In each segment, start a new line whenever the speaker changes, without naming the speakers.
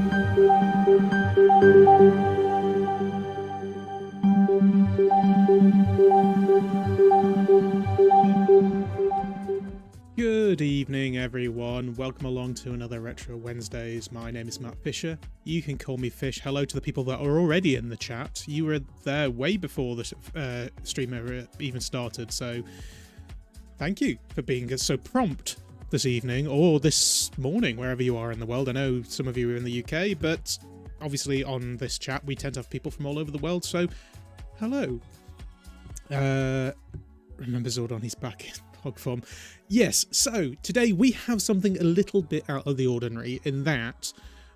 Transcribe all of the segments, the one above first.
Good evening, everyone. Welcome along to another Retro Wednesdays. My name is Matt Fisher. You can call me Fish. Hello to the people that are already in the chat. You were there way before the stream ever even started, so thank you for being so prompt this evening, or this morning, wherever you are in the world. I know some of you are in the UK, but obviously on this chat we tend to have people from all over the world, so hello. Remember Zordon, he's back in Pog form. Yes, so today we have something a little bit out of the ordinary in that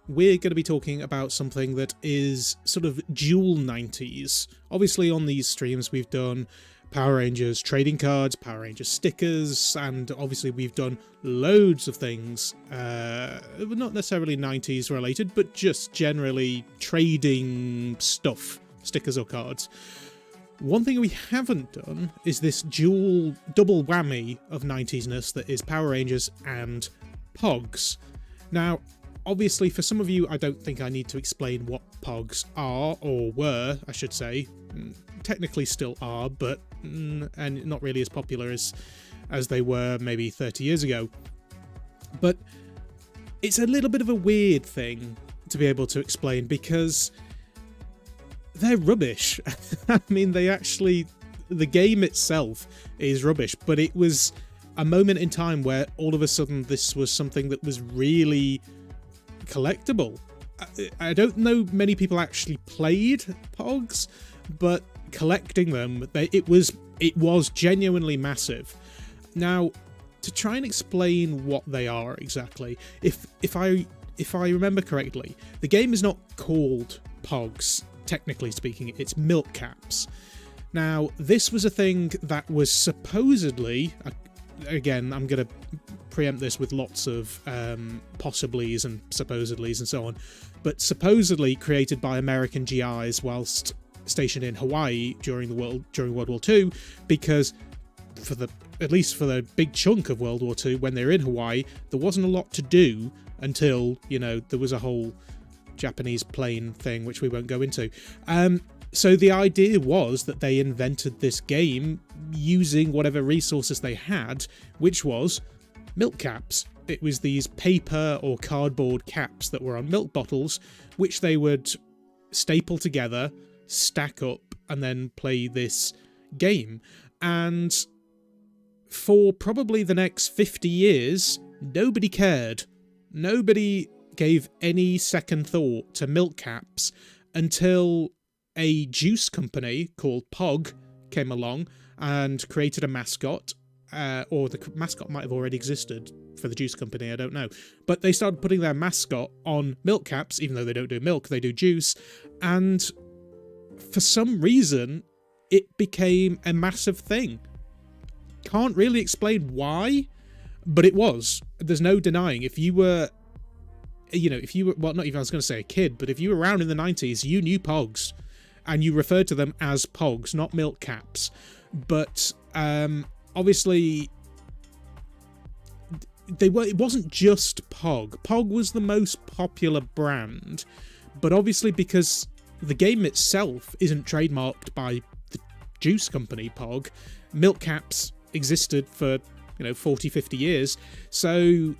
we're going to be talking about something that is sort of dual 90s. Obviously on these streams we've done Power Rangers trading cards, Power Rangers stickers, and obviously we've done loads of things, not necessarily 90s related, but just generally trading stuff, stickers or cards. One thing we haven't done is this double whammy of 90s-ness that is Power Rangers and Pogs. Now, obviously for some of you I don't think I need to explain what Pogs are, or were, I should say. Technically still are, but and not really as popular as they were maybe 30 years ago. But it's a little bit of a weird thing to be able to explain because they're rubbish. I mean, the game itself is rubbish, but it was a moment in time where all of a sudden this was something that was really collectible. I don't know many people actually played Pogs, but collecting them, it was genuinely massive. Now, to try and explain what they are exactly, if I remember correctly, the game is not called Pogs. Technically speaking, it's milk caps. Now, this was a thing that was supposedly, again, I'm going to preempt this with lots of possiblys and supposedlys and so on, but supposedly created by American GIs whilst stationed in Hawaii during World War II, because at least for the big chunk of World War II, when they were in Hawaii, there wasn't a lot to do until, there was a whole Japanese plane thing, which we won't go into. So the idea was that they invented this game using whatever resources they had, which was milk caps. It was these paper or cardboard caps that were on milk bottles, which they would staple together, stack up, and then play this game. And for probably the next 50 years, nobody cared. Nobody gave any second thought to milk caps until a juice company called Pog came along and created a mascot, or the mascot might have already existed for the juice company, I don't know. But they started putting their mascot on milk caps, even though they don't do milk, they do juice, and for some reason it became a massive thing. Can't really explain why, but it was. There's no denying. If you were, well, not even, I was going to say a kid, but if you were around in the 90s, you knew Pogs, and you referred to them as Pogs, not milk caps. But obviously, it wasn't just Pog. Pog was the most popular brand, but obviously because the game itself isn't trademarked by the juice company Pog, milk caps existed for 40, 50 years, so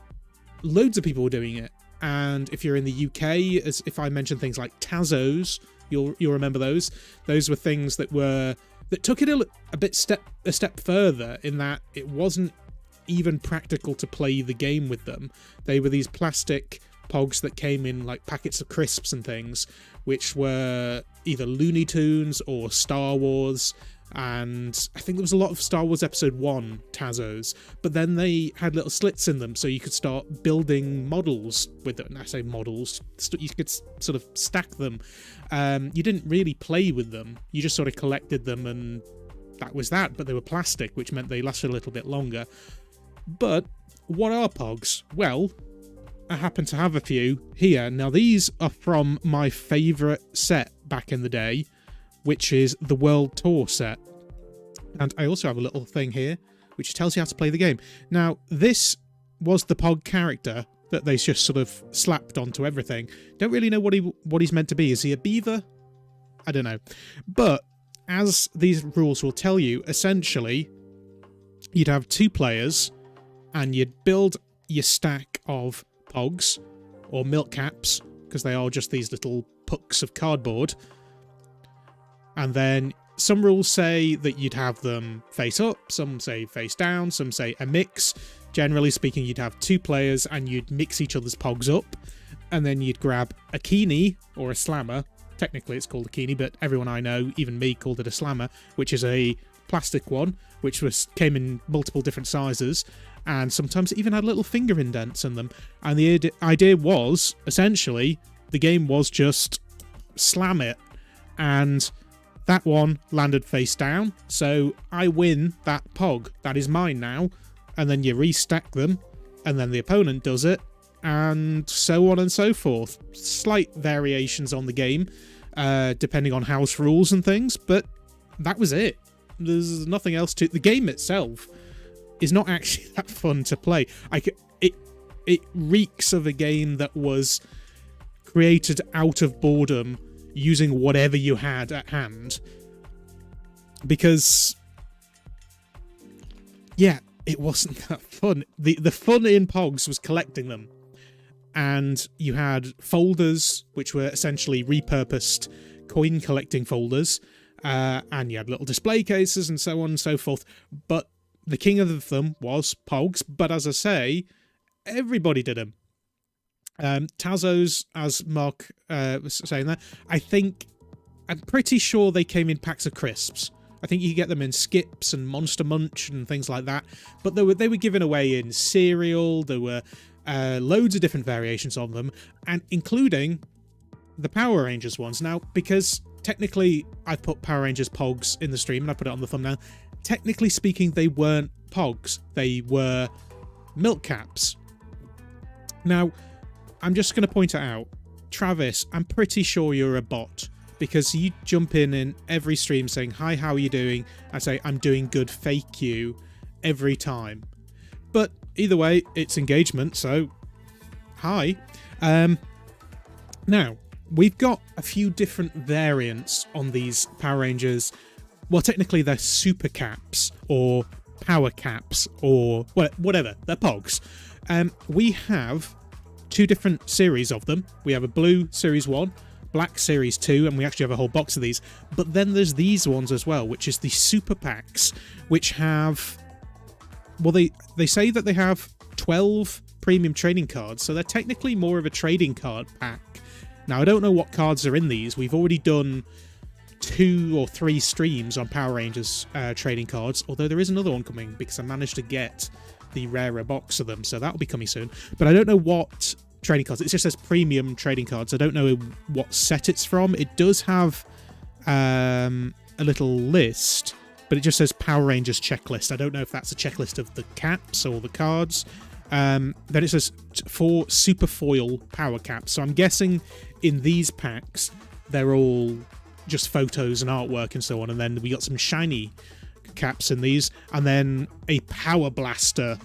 loads of people were doing it. And if you're in the UK, as if I mention things like Tazos, you'll remember those. Those were things that took it a step further, in that it wasn't even practical to play the game with them. They were these plastic Pogs that came in like packets of crisps and things, which were either Looney Tunes or Star Wars. And I think there was a lot of Star Wars Episode 1 Tazos, but then they had little slits in them so you could start building models with them. And I say models, you could sort of stack them. You didn't really play with them, you just sort of collected them, and that was that. But they were plastic, which meant they lasted a little bit longer. But what are Pogs? Well, I happen to have a few here. Now, these are from my favourite set back in the day, which is the World Tour set. And I also have a little thing here which tells you how to play the game. Now, this was the Pog character that they just sort of slapped onto everything. Don't really know what he's meant to be. Is he a beaver? I don't know. But as these rules will tell you, essentially, you'd have 2 players, and you'd build your stack of Pogs, or milk caps, because they are just these little pucks of cardboard. And then some rules say that you'd have them face up, some say face down, some say a mix. Generally speaking, you'd have 2 players and you'd mix each other's Pogs up, and then you'd grab a Keenie or a Slammer. Technically it's called a Keenie, but everyone I know, even me, called it a Slammer, which is a plastic one, which came in multiple different sizes, and sometimes it even had little finger indents in them. And the idea was, essentially, the game was just slam it, and that one landed face down, so I win that Pog. That is mine now. And then you restack them, and then the opponent does it, and so on and so forth. Slight variations on the game, depending on house rules and things, but that was it. There's nothing else to... The game itself is not actually that fun to play. It reeks of a game that was created out of boredom, using whatever you had at hand. Because, yeah, it wasn't that fun. The fun in Pogs was collecting them. And you had folders, which were essentially repurposed coin collecting folders. And you had little display cases and so on and so forth. But the king of them was Pogs. But as I say, everybody did them. Tazos, as Mark was saying there, I'm pretty sure they came in packs of crisps. I think you could get them in Skips and Monster Munch and things like that. But they were given away in cereal. There were loads of different variations of them, and including the Power Rangers ones. Now, because technically I put Power Rangers Pogs in the stream and I put it on the thumbnail, technically speaking, they weren't Pogs. They were milk caps. Now, I'm just going to point it out. Travis, I'm pretty sure you're a bot, because you jump in every stream saying, "Hi, how are you doing?" I say, "I'm doing good, fake you," every time. But either way, it's engagement, so hi. Now, we've got a few different variants on these Power Rangers. Well, technically they're super caps, or power caps, or whatever. They're Pogs. We have 2 different series of them. We have a blue Series 1, black Series 2, and we actually have a whole box of these. But then there's these ones as well, which is the Super Packs, which have... Well, they say that they have 12 premium trading cards, so they're technically more of a trading card pack. Now, I don't know what cards are in these. We've already done 2 or 3 streams on Power Rangers trading cards, although there is another one coming, because I managed to get the rarer box of them, so that'll be coming soon. But I don't know what trading cards. It just says premium trading cards. I don't know what set it's from. It does have a little list, but it just says Power Rangers checklist. I don't know if that's a checklist of the caps or the cards. Then it says 4 super foil power caps. So I'm guessing in these packs, they're all just photos and artwork and so on. And then we got some shiny caps in these, and then a Power Blaster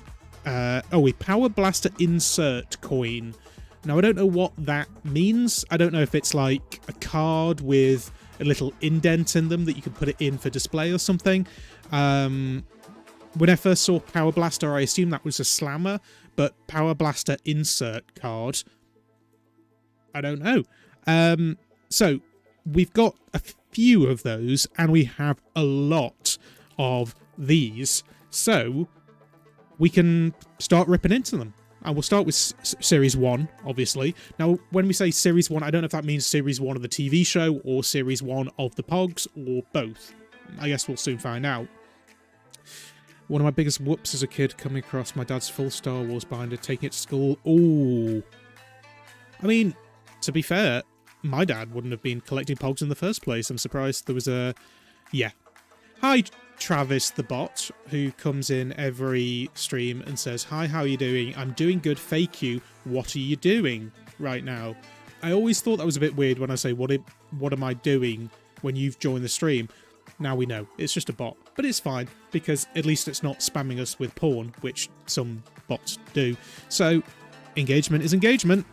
a Power Blaster insert coin. Now, I don't know what that means. I don't know if it's like a card with a little indent in them that you can put it in for display or something. When I first saw Power Blaster, I assumed that was a Slammer, but Power Blaster insert card, I don't know. So we've got a few of those, and we have a lot of these, so we can start ripping into them. And we'll start with Series 1, obviously. Now, when we say Series 1, I don't know if that means Series 1 of the TV show or Series 1 of the Pogs, or both. I guess we'll soon find out. One of my biggest whoops as a kid, coming across my dad's full Star Wars binder, taking it to school. Ooh. I mean, to be fair, my dad wouldn't have been collecting Pogs in the first place. I'm surprised there was a... Yeah. Hi, Travis the bot, who comes in every stream and says, "Hi, how are you doing? I'm doing good, fake you. What are you doing right now?" I always thought that was a bit weird when I say, what am I doing when you've joined the stream? Now we know. It's just a bot. But it's fine, because at least it's not spamming us with porn, which some bots do. So Engagement is engagement.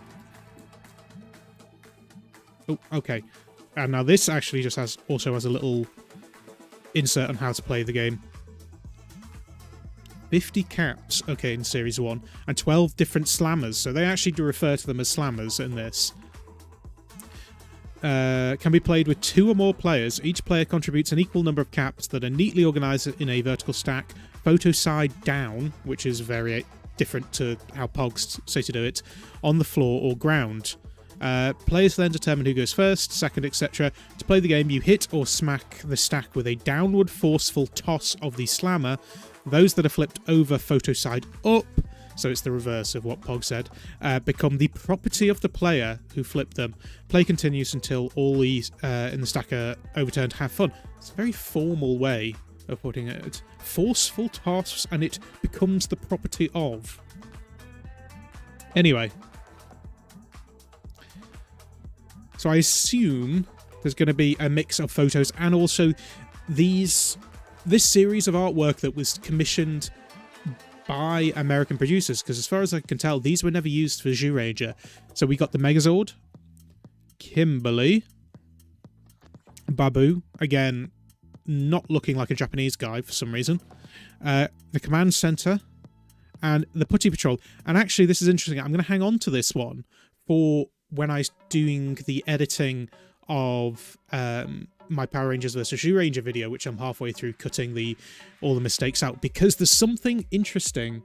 Oh, okay. And now this actually just also has a little insert on how to play the game. 50 caps, okay, in Series 1, and 12 different slammers, so they actually do refer to them as slammers in this. Can be played with 2 or more players. Each player contributes an equal number of caps that are neatly organised in a vertical stack, photo side down, which is very different to how Pogs say to do it, on the floor or ground. Players then determine who goes first, second, etc. To play the game, you hit or smack the stack with a downward forceful toss of the slammer. Those that are flipped over photo side up, so it's the reverse of what Pog said, become the property of the player who flipped them. Play continues until all these in the stack are overturned. Have fun. It's a very formal way of putting it. Forceful toss, and it becomes the property of. Anyway. So I assume there's going to be a mix of photos and also this series of artwork that was commissioned by American producers, because as far as I can tell, these were never used for Zyuranger. So we got the Megazord, Kimberly, Babu, again, not looking like a Japanese guy for some reason, the Command Center, and the Putty Patrol. And actually, this is interesting. I'm going to hang on to this one for when I was doing the editing of my Power Rangers vs. Zyuranger video, which I'm halfway through cutting all the mistakes out, because there's something interesting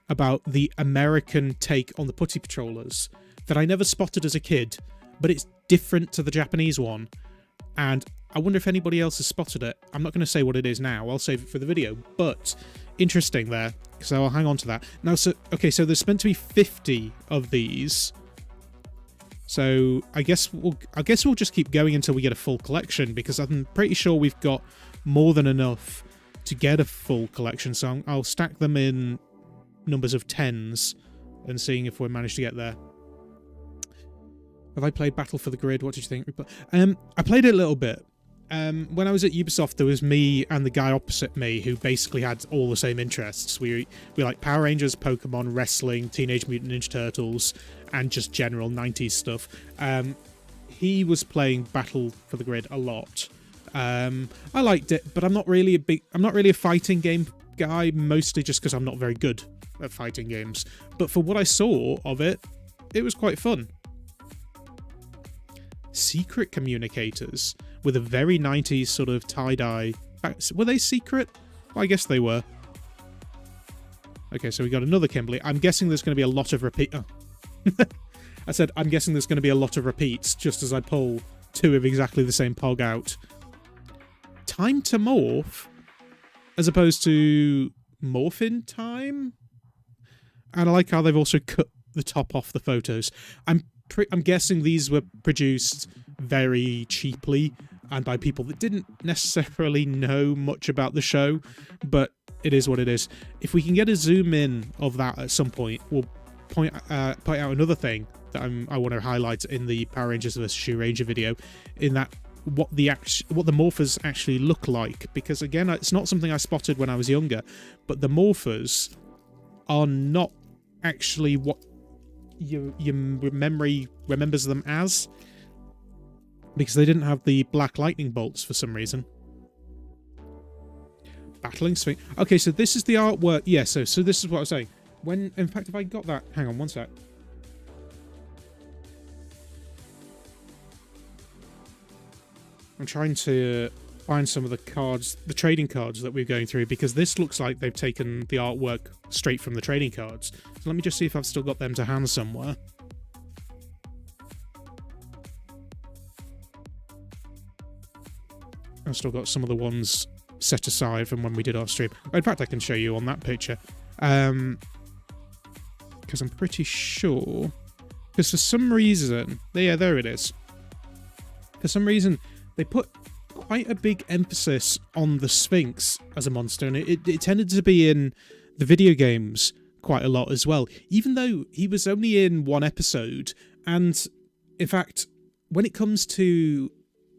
about the American take on the Putty Patrollers that I never spotted as a kid, but it's different to the Japanese one, and I wonder if anybody else has spotted it. I'm not going to say what it is now, I'll save it for the video, but interesting there, so I'll hang on to that. Now, so there's meant to be 50 of these. So I guess we'll just keep going until we get a full collection, because I'm pretty sure we've got more than enough to get a full collection. So I'll stack them in numbers of 10s and seeing if we manage to get there. Have I played Battle for the Grid? What did you think? I played it a little bit. When I was at Ubisoft, there was me and the guy opposite me who basically had all the same interests. We like Power Rangers, Pokemon, wrestling, Teenage Mutant Ninja Turtles, and just general 90s stuff. He was playing Battle for the Grid a lot. I liked it, but I'm not really a fighting game guy, mostly just because I'm not very good at fighting games. But for what I saw of it, it was quite fun. Secret communicators with a very 90s sort of tie-dye. Were they secret? Well, I guess they were. Okay, so we got another Kimberly. I'm guessing there's going to be a lot of repeat. Oh. I said, I'm guessing there's going to be a lot of repeats just as I pull 2 of exactly the same Pog out. Time to morph, as opposed to Morphin time? And I like how they've also cut the top off the photos. I'm guessing these were produced very cheaply and by people that didn't necessarily know much about the show, but it is what it is. If we can get a zoom in of that at some point, we'll point out another thing that I want to highlight in the Power Rangers vs. Zyuranger video, in that what the morphers actually look like, because again, it's not something I spotted when I was younger, but the morphers are not actually what your memory remembers them as, because they didn't have the black lightning bolts for some reason. Battling swing. Okay, so this is the artwork. Yeah, so this is what I was saying. In fact, if I got that, hang on one sec. I'm trying to find some of the cards, the trading cards that we're going through, because this looks like they've taken the artwork straight from the trading cards. So let me just see if I've still got them to hand somewhere. I've still got some of the ones set aside from when we did our stream. In fact, I can show you on that picture. Because I'm pretty sure... Because for some reason... Yeah, there it is. For some reason, they put quite a big emphasis on the Sphinx as a monster, and it tended to be in the video games quite a lot as well, even though he was only in one episode. And in fact, when it comes to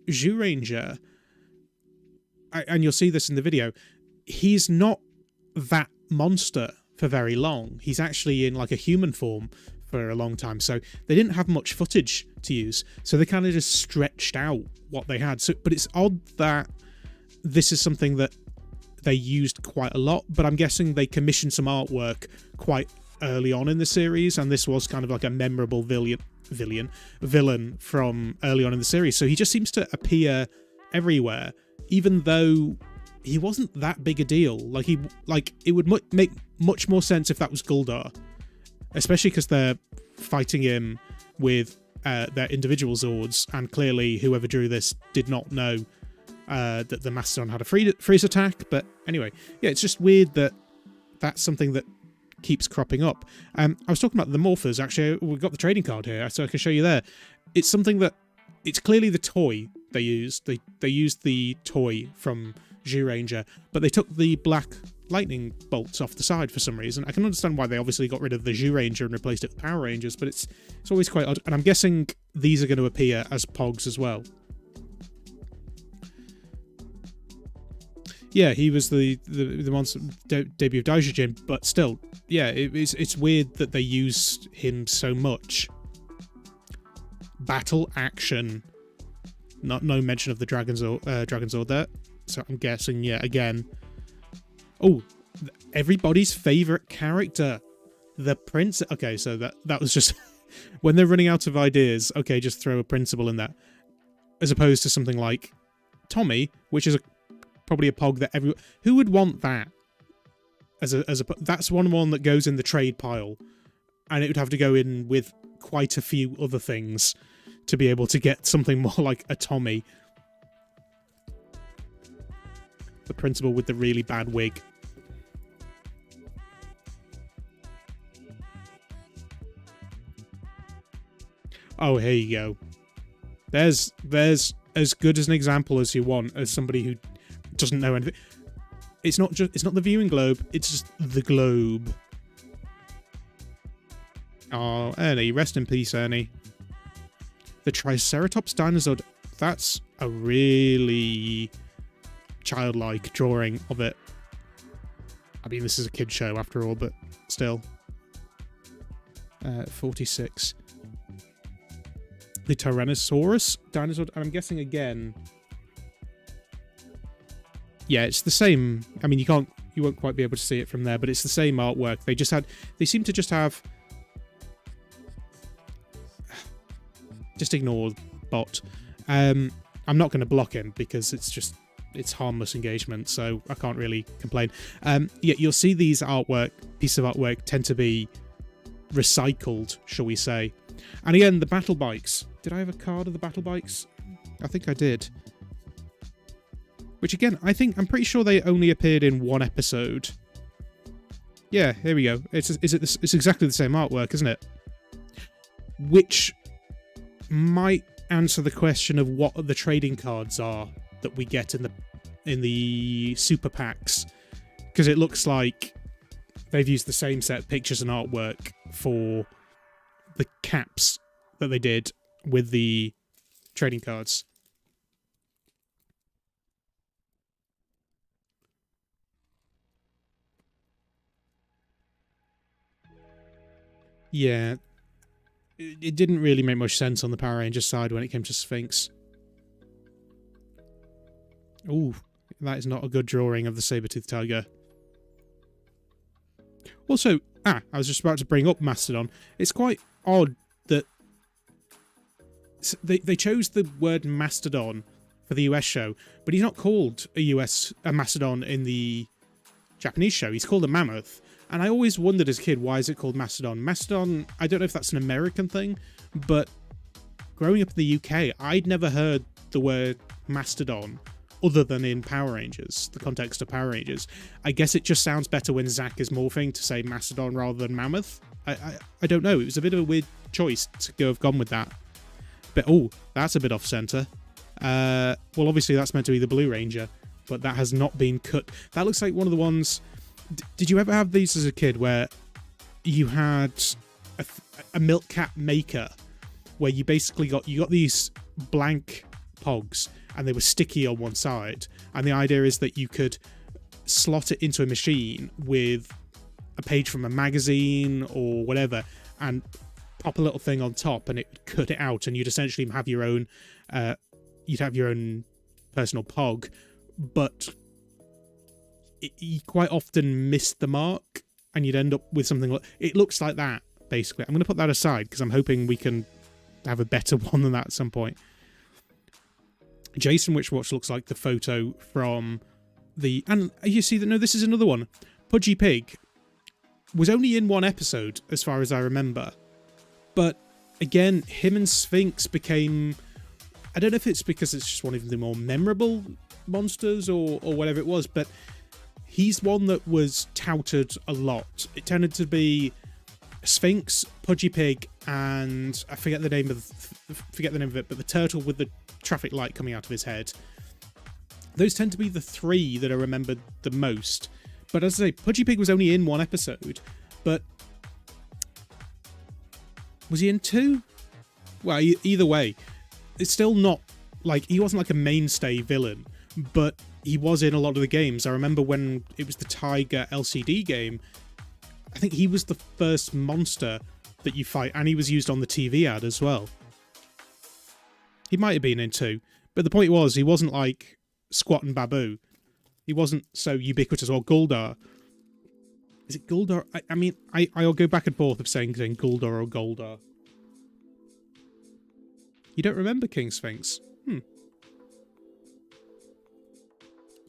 Zyuranger, and you'll see this in the video, he's not that monster for very long. He's actually in like a human form for a long time, so they didn't have much footage to use, so they kind of just stretched out what they had. So, but it's odd that this is something that they used quite a lot, but I'm guessing they commissioned some artwork quite early on in the series, and this was kind of like a memorable villain from early on in the series. So he just seems to appear everywhere, even though he wasn't that big a deal. Like it would make much more sense if that was Guldar, especially because they're fighting him with their individual Zords, and clearly whoever drew this did not know that the Mastodon had a freeze attack. But anyway, yeah, it's just weird that that's something that keeps cropping up. I was talking about the morphers. Actually, we've got the trading card here, so I can show you there. It's something that, it's clearly the toy they used. They used the toy from Zyuranger, but they took the black lightning bolts off the side for some reason. I can understand why they obviously got rid of the Zyuranger and replaced it with Power Rangers, but it's always quite odd. And I'm guessing these are going to appear as Pogs as well. Yeah, he was the monster debut of Daijujin, but still, yeah, it's weird that they use him so much. Battle action. No mention of the Dragonzord there. So I'm guessing, yeah, again. Oh, everybody's favourite character. The prince. Okay, so that was just... when they're running out of ideas, okay, just throw a principal in there. As opposed to something like Tommy, which is probably a Pog that everyone... Who would want that? That's one that goes in the trade pile. And it would have to go in with quite a few other things to be able to get something more like a Tommy. The principal with the really bad wig. Oh, here you go. There's as good as an example as you want, as somebody who doesn't know anything. It's not the viewing globe, it's just the globe. Oh, Ernie, rest in peace, Ernie. The Triceratops Dinosaur, that's a really childlike drawing of it. I mean, this is a kid's show after all, but still. 46. The Tyrannosaurus Dinosaur, and I'm guessing again... Yeah, it's the same. I mean, you won't quite be able to see it from there, but it's the same artwork. They seem to just have... Just ignore bot. I'm not going to block him because it's harmless engagement, so I can't really complain. Yeah, you'll see these pieces of artwork tend to be recycled, shall we say. And again, the battle bikes. Did I have a card of the battle bikes? I think I did. Which again, I'm pretty sure they only appeared in one episode. Yeah, here we go. It's exactly the same artwork, isn't it? Which might answer the question of what the trading cards are that we get in the super packs, because it looks like they've used the same set of pictures and artwork for the caps that they did with the trading cards. Yeah, it didn't really make much sense on the Power Rangers side when it came to Sphinx. Ooh, that is not a good drawing of the saber-toothed tiger. Also, I was just about to bring up Mastodon. It's quite odd that they chose the word Mastodon for the US show, but he's not called a Mastodon in the Japanese show. He's called a mammoth. And I always wondered as a kid, why is it called Mastodon? Mastodon, I don't know if that's an American thing, but growing up in the UK, I'd never heard the word Mastodon other than in Power Rangers, the context of Power Rangers. I guess it just sounds better when Zack is morphing to say Mastodon rather than Mammoth. I don't know. It was a bit of a weird choice to have gone with that. But, oh, that's a bit off-center. Well, obviously that's meant to be the Blue Ranger, but that has not been cut. That looks like one of the ones... Did you ever have these as a kid where you had a milk cap maker where you basically got these blank Pogs and they were sticky on one side, and the idea is that you could slot it into a machine with a page from a magazine or whatever and pop a little thing on top and it would cut it out, and you'd essentially have your own, personal Pog, but you quite often missed the mark, and you'd end up with something like, it looks like that, basically. I'm going to put that aside, because I'm hoping we can have a better one than that at some point. Jason Witchwatch looks like the photo from the... And you see that, no, this is another one. Pudgy Pig was only in one episode, as far as I remember. But, again, him and Sphinx became... I don't know if it's because it's just one of the more memorable monsters or whatever it was, but he's one that was touted a lot. It tended to be Sphinx, Pudgy Pig, and I forget the name of it, but the turtle with the traffic light coming out of his head. Those tend to be the three that are remembered the most. But as I say, Pudgy Pig was only in one episode, but was he in two? Well, either way, it's still not like, he wasn't like a mainstay villain, but he was in a lot of the games. I remember when it was the Tiger LCD game, I think he was the first monster that you fight, and he was used on the TV ad as well. He might have been in two, but the point was, he wasn't like Squat and Babu. He wasn't so ubiquitous, or Guldar. Is it Guldar? I mean, I'll go back and forth of saying Guldar or Goldar. You don't remember King Sphinx?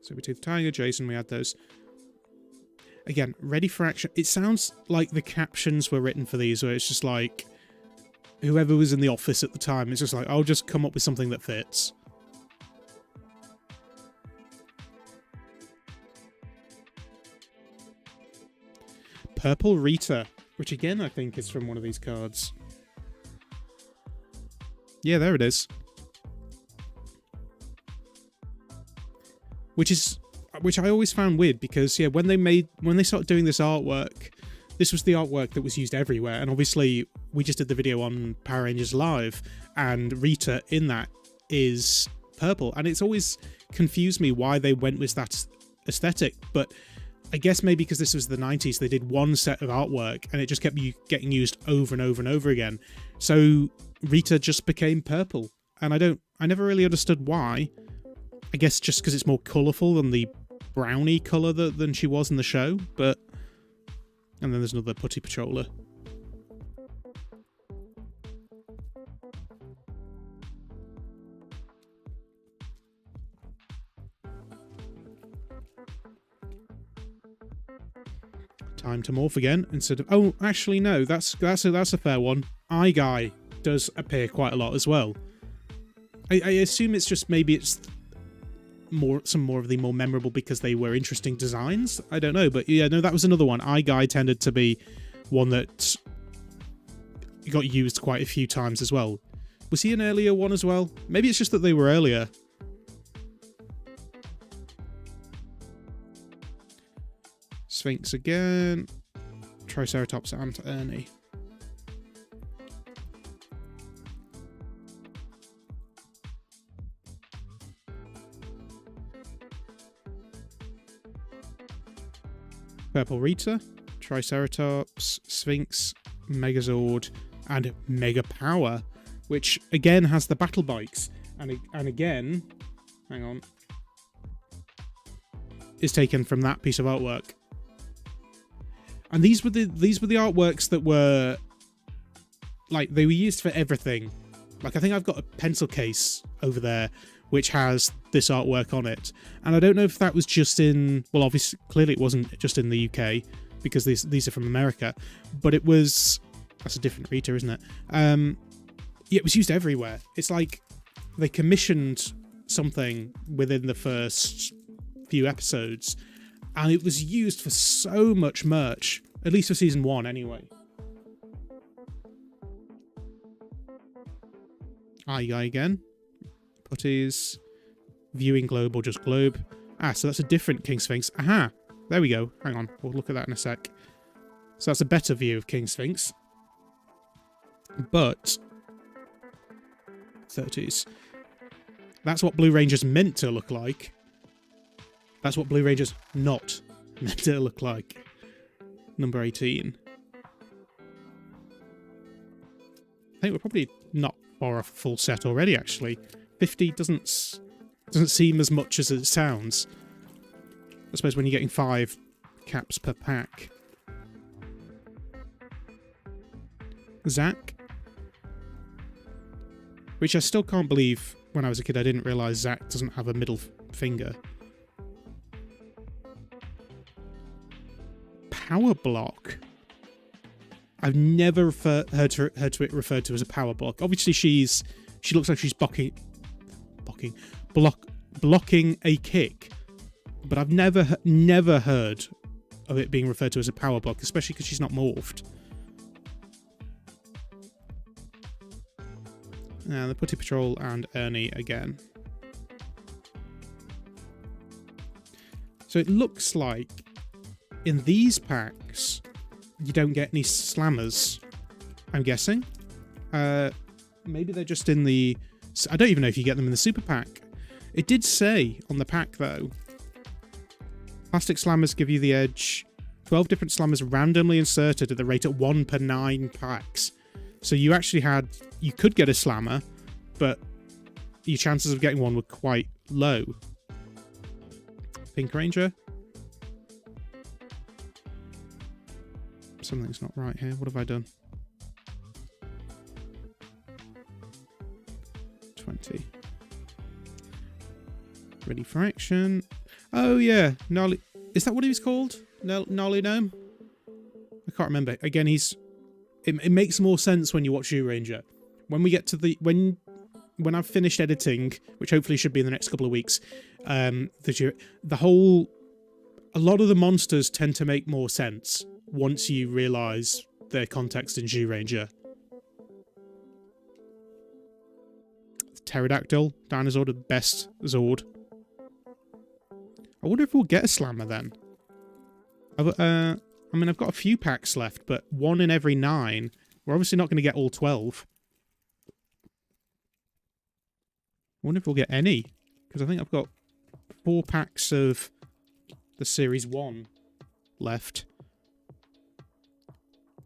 Sabertooth Tiger, Jason, we had those. Again, ready for action. It sounds like the captions were written for these, where it's just like, whoever was in the office at the time, it's just like, I'll just come up with something that fits. Purple Rita, which again I think is from one of these cards. Yeah, there it is. Which I always found weird, because yeah, when they started doing this artwork, this was the artwork that was used everywhere, and obviously we just did the video on Power Rangers Live, and Rita in that is purple, and it's always confused me why they went with that aesthetic, but I guess maybe because this was the 90s, they did one set of artwork and it just kept getting used over and over and over again. So Rita just became purple, and I never really understood why. I guess just because it's more colourful than the brownie colour than she was in the show, but... And then there's another Putty Patroller. Time to morph again instead of... Oh, actually no, that's a fair one. Eye Guy does appear quite a lot as well. I assume it's just, maybe it's some more of the more memorable because they were interesting designs. I don't know, but yeah, no, that was another one. Eye Guy tended to be one that got used quite a few times as well. Was he an earlier one as well? Maybe it's just that they were earlier. Sphinx again. Triceratops and Ernie. Purple Rita, Triceratops, Sphinx, Megazord, and Mega Power, which again has the battle bikes, and again, hang on, is taken from that piece of artwork. And these were the artworks that were like, they were used for everything. Like, I think I've got a pencil case over there which has this artwork on it, and I don't know if that was just in, well, obviously clearly it wasn't just in the UK, because these are from America, but it was, that's a different Rita, isn't it? Yeah, it was used everywhere. It's like they commissioned something within the first few episodes, and it was used for so much merch, at least for season 1 anyway. Eye Guy again. Putties. Viewing globe or just globe. Ah, so that's a different King Sphinx. Aha! There we go. Hang on. We'll look at that in a sec. So that's a better view of King Sphinx. But 30s. That's what Blue Ranger's meant to look like. That's what Blue Ranger's not meant to look like. Number 18. I think we're probably not far off a full set already, actually. 50 doesn't seem as much as it sounds. I suppose when you're getting 5 caps per pack. Zach. Which I still can't believe when I was a kid I didn't realise Zach doesn't have a middle finger. Power block. I've never heard it referred to as a power block. Obviously she looks like she's blocking a kick. But I've never heard of it being referred to as a power block, especially because she's not morphed. Now the Putty Patrol and Ernie again. So it looks like in these packs you don't get any slammers, I'm guessing. Maybe they're just in the... I don't even know if you get them in the super pack. It did say on the pack though, plastic slammers give you the edge. 12 different slammers randomly inserted at the rate of 1 per 9 packs. So you actually you could get a slammer, but your chances of getting one were quite low. Pink Ranger. Something's not right here. What have I done? 20. Ready for action. Oh yeah, Gnarly. Is that what he was called? Gnarly Gnome? I can't remember. Again, it makes more sense when you watch Ranger. When we get to when I've finished editing, which hopefully should be in the next couple of weeks, a lot of the monsters tend to make more sense once you realise their context in Ranger. Pterodactyl, Dinosaur, the best Zord. I wonder if we'll get a slammer then. I mean, I've got a few packs left, but 1 in every 9. We're obviously not going to get all 12. I wonder if we'll get any, because I think I've got 4 packs of the Series 1 left.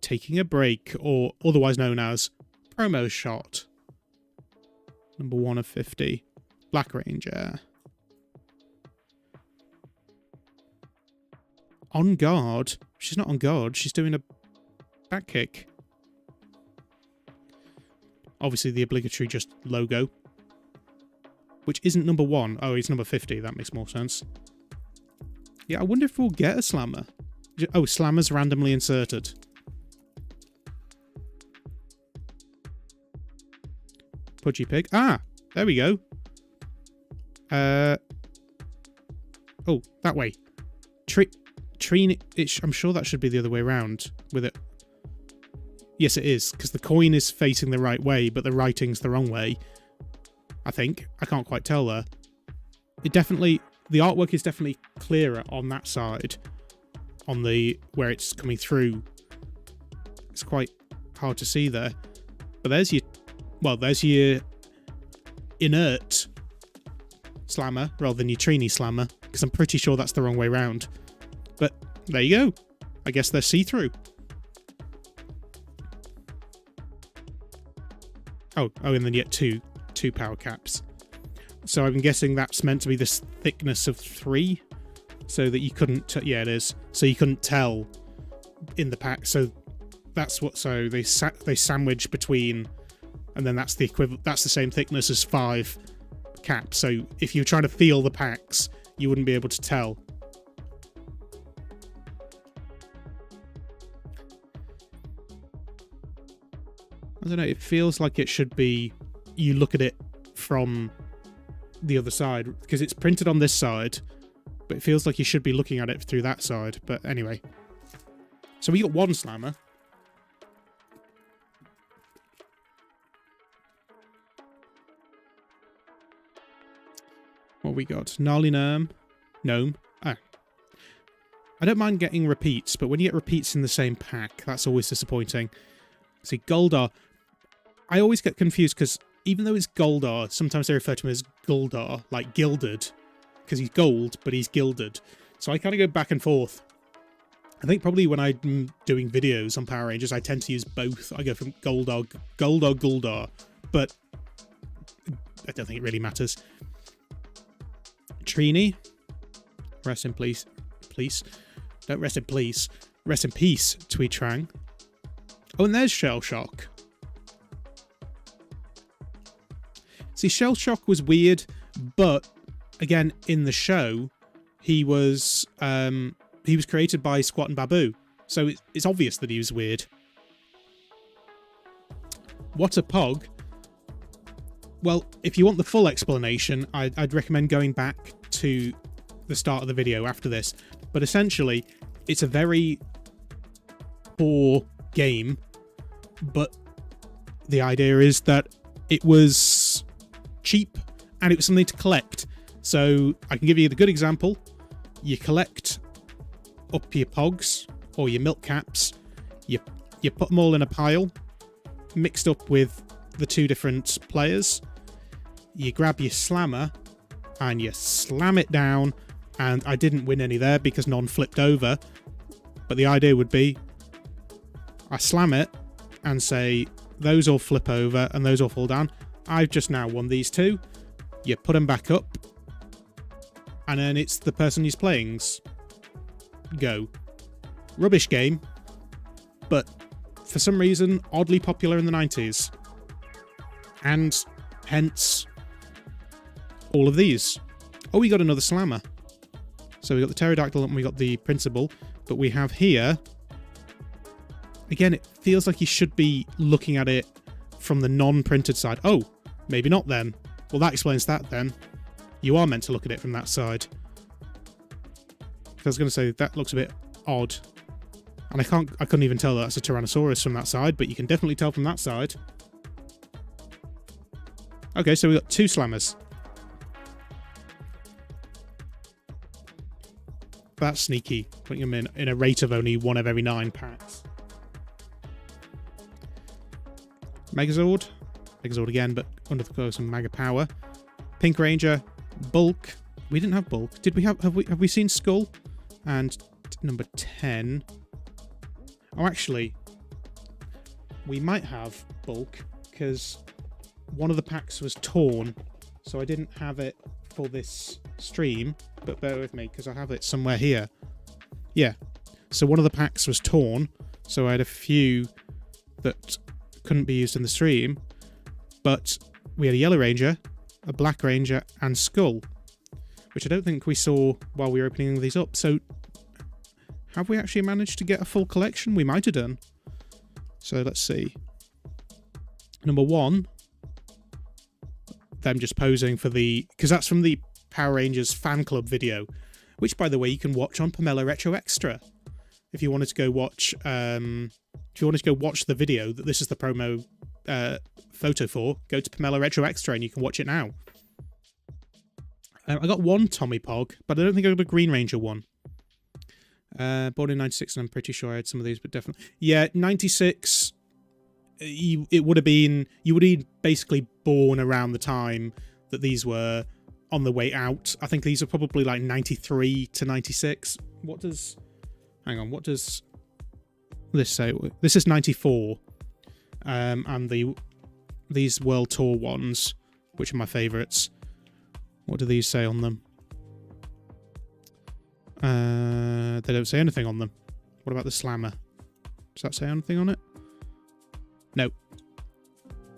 Taking a break, or otherwise known as Promo Shot. Number 1 of 50. Black Ranger. On guard? She's not on guard, she's doing a back kick. Obviously the obligatory just logo. Which isn't number 1. Oh, it's number 50. That makes more sense. Yeah, I wonder if we'll get a slammer. Oh, slammers randomly inserted. Pudgy Pig. Ah! There we go. Oh, that way. I'm sure that should be the other way around with it. Yes, it is, because the coin is facing the right way, but the writing's the wrong way. I think. I can't quite tell there. The artwork is definitely clearer on that side, on where it's coming through. It's quite hard to see there. But there's your inert slammer rather than your Trini slammer, because I'm pretty sure that's the wrong way round. But there you go. I guess they're see-through. Oh, and then you get two power caps. So I'm guessing that's meant to be this thickness of 3, so that you couldn't... yeah, it is. So you couldn't tell in the pack. So that's what... So they sandwich between... And then that's the equivalent. That's the same thickness as 5 caps. So if you're trying to feel the packs, you wouldn't be able to tell. I don't know. It feels like it should be. You look at it from the other side because it's printed on this side, but it feels like you should be looking at it through that side. But anyway, so we got 1 slammer. What we got? Gnarly Gnome. Ah. I don't mind getting repeats, but when you get repeats in the same pack, that's always disappointing. See, Goldar. I always get confused because even though it's Goldar, sometimes they refer to him as Guldar, like gilded, because he's gold, but he's gilded. So I kind of go back and forth I think probably when I'm doing videos on Power Rangers, I tend to use both. I go from Guldar, but I don't think it really matters. Trini, rest in peace. Don't rest in peace. Rest in peace, Tweet Trang. Oh, and there's Shell Shock. See, Shell Shock was weird, but again, in the show, he was created by Squat and Babu, so it's obvious that he was weird. What a Pog? Well, if you want the full explanation, I'd recommend going back to the start of the video after this. But essentially, it's a very poor game, but the idea is that it was cheap and it was something to collect. So I can give you the good example. You collect up your Pogs or your milk caps, you put them all in a pile, mixed up with the two different players. You grab your slammer and you slam it down, and I didn't win any there because none flipped over, but the idea would be I slam it and say those all flip over and those all fall down. I've just now won these two. You put them back up, and then it's the person who's playing's go. Rubbish game, but for some reason oddly popular in the 90s, and hence all of these. Oh, we got another slammer. So we got the pterodactyl and we got the principal, but we have here, again, it feels like you should be looking at it from the non-printed side. Oh, maybe not then. Well, that explains that then. You are meant to look at it from that side. I was going to say, that looks a bit odd. And I couldn't even tell that that's a Tyrannosaurus from that side, but you can definitely tell from that side. Okay, so we got two slammers. That's sneaky, putting them in a rate of only 1 of every 9 packs. Megazord. Megazord again, but under the clothes and Mega Power. Pink Ranger. Bulk. We didn't have Bulk. Did we have we seen Skull? And number 10. Oh, actually, we might have Bulk, because one of the packs was torn, so I didn't have it for this stream, but bear with me, because I have it somewhere here. Yeah, so one of the packs was torn, so I had a few that couldn't be used in the stream, but we had a Yellow Ranger, a Black Ranger, and Skull, which I don't think we saw while we were opening these up. So have we actually managed to get a full collection? We might have done. So let's see. Number 1, them just posing for the... because that's from the Power Rangers fan club video, which, by the way, you can watch on Pomelo Retro Extra. If you wanted to go watch... if you wanted to go watch the video that this is the promo photo for, go to Pomelo Retro Extra and you can watch it now. I got one Tommy Pog, but I don't think I got a Green Ranger one. Born in 96, and I'm pretty sure I had some of these, but definitely... yeah, 96... it would have been... you would have basically born around the time that these were on the way out. I think these are probably like 93 to 96. What does... hang on, what does this say? This is 94. And these World Tour ones, which are my favourites. What do these say on them? They don't say anything on them. What about the Slammer? Does that say anything on it? No.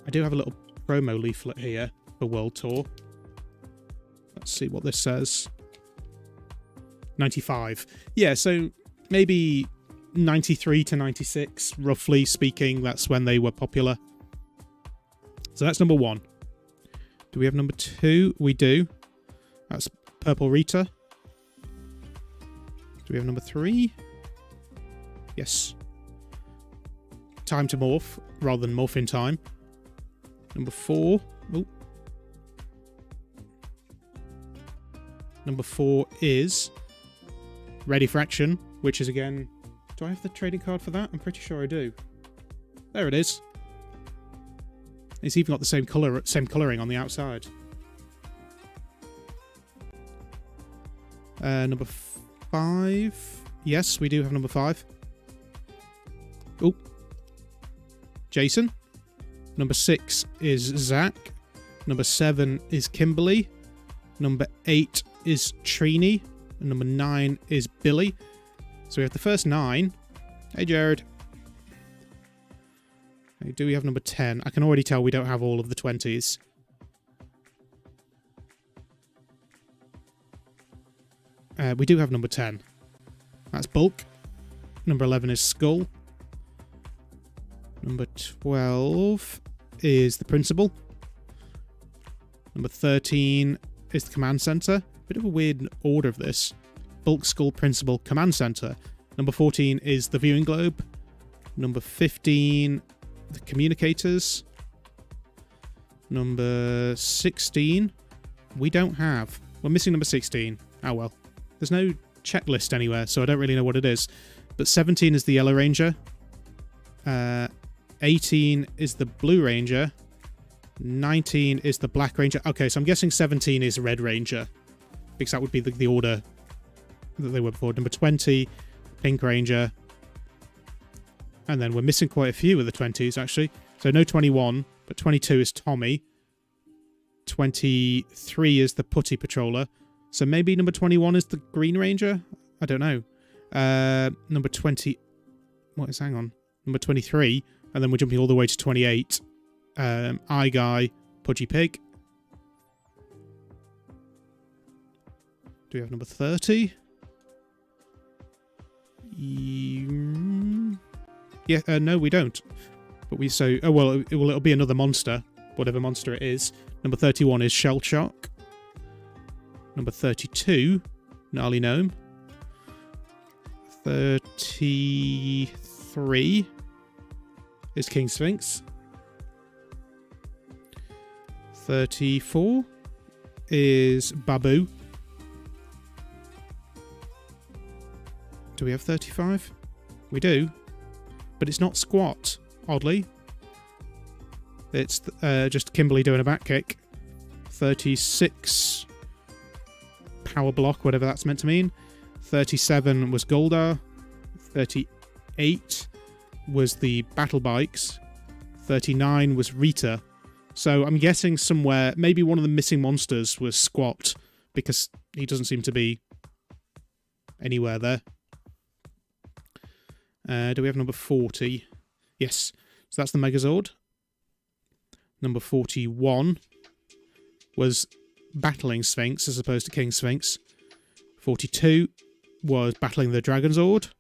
I do have a little promo leaflet here for World Tour. Let's see what this says. 95. Yeah, so maybe 93 to 96, roughly speaking. That's when they were popular. So that's number 1. Do we have number 2? We do. That's Purple Rita. Do we have number 3? Yes. Time to morph, rather than morphin time. Number 4. Oh. Number 4 is Ready for Action, which is again... do I have the trading card for that? I'm pretty sure I do. There it is. It's even got the same colouring on the outside. Number 5. Yes, we do have number 5. Oh. Jason. Number 6 is Zach. Number 7 is Kimberly. Number 8 is Trini. And number 9 is Billy. So we have the first 9. Hey, Jared. Okay, do we have number 10? I can already tell we don't have all of the 20s. We do have number 10. That's Bulk. Number 11 is Skull. Number 12 is the Principal. Number 13 is the Command Center. Bit of a weird order of this. Bulk, Skull, Principal, Command Center. Number 14 is the Viewing Globe. Number 15, the Communicators. Number 16, we don't have. We're missing number 16. Oh well. There's no checklist anywhere, so I don't really know what it is. But 17 is the Yellow Ranger. 18 is the Blue Ranger. 19 is the Black Ranger. Okay, so I'm guessing 17 is Red Ranger, because that would be the order that they were before. Number 20, Pink Ranger. And then we're missing quite a few of the 20s, actually. So no 21, but 22 is Tommy. 23 is the Putty Patroller. So maybe number 21 is the Green Ranger? I don't know. Number 20... What is... Hang on. Number 23. And then we're jumping all the way to 28. Eye Guy, Pudgy Pig. Do we have number 30? Yeah, no, we don't. But we so... Oh, well, it'll be another monster. Whatever monster it is. Number 31 is Shell Shock. Number 32, Gnarly Gnome. 33 is King Sphinx. 34 is Babu. Do we have 35? We do. But it's not Squat, oddly. It's just Kimberly doing a back kick. 36... Power Block, whatever that's meant to mean. 37 was Goldar. 38 was the Battle Bikes. 39 was Rita. So I'm guessing somewhere, maybe one of the missing monsters was Squat, because he doesn't seem to be anywhere there. Do we have number 40? Yes. So that's the Megazord. Number 41 was Battling Sphinx as opposed to King Sphinx. 42 was Battling the Dragonzord.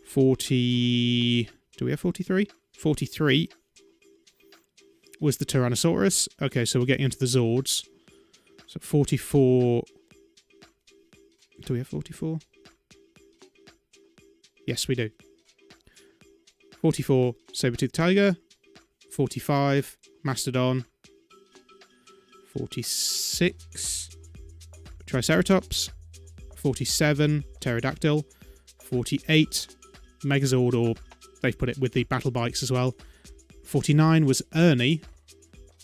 40... Do we have 43? 43 was the Tyrannosaurus. Okay, so we're getting into the Zords. So 44... Do we have 44? Yes, we do. 44, Saber-Tooth Tiger. 45, Mastodon. 46, Triceratops. 47, Pterodactyl. 48, Megazord, or they've put it with the battle bikes as well. 49 was Ernie,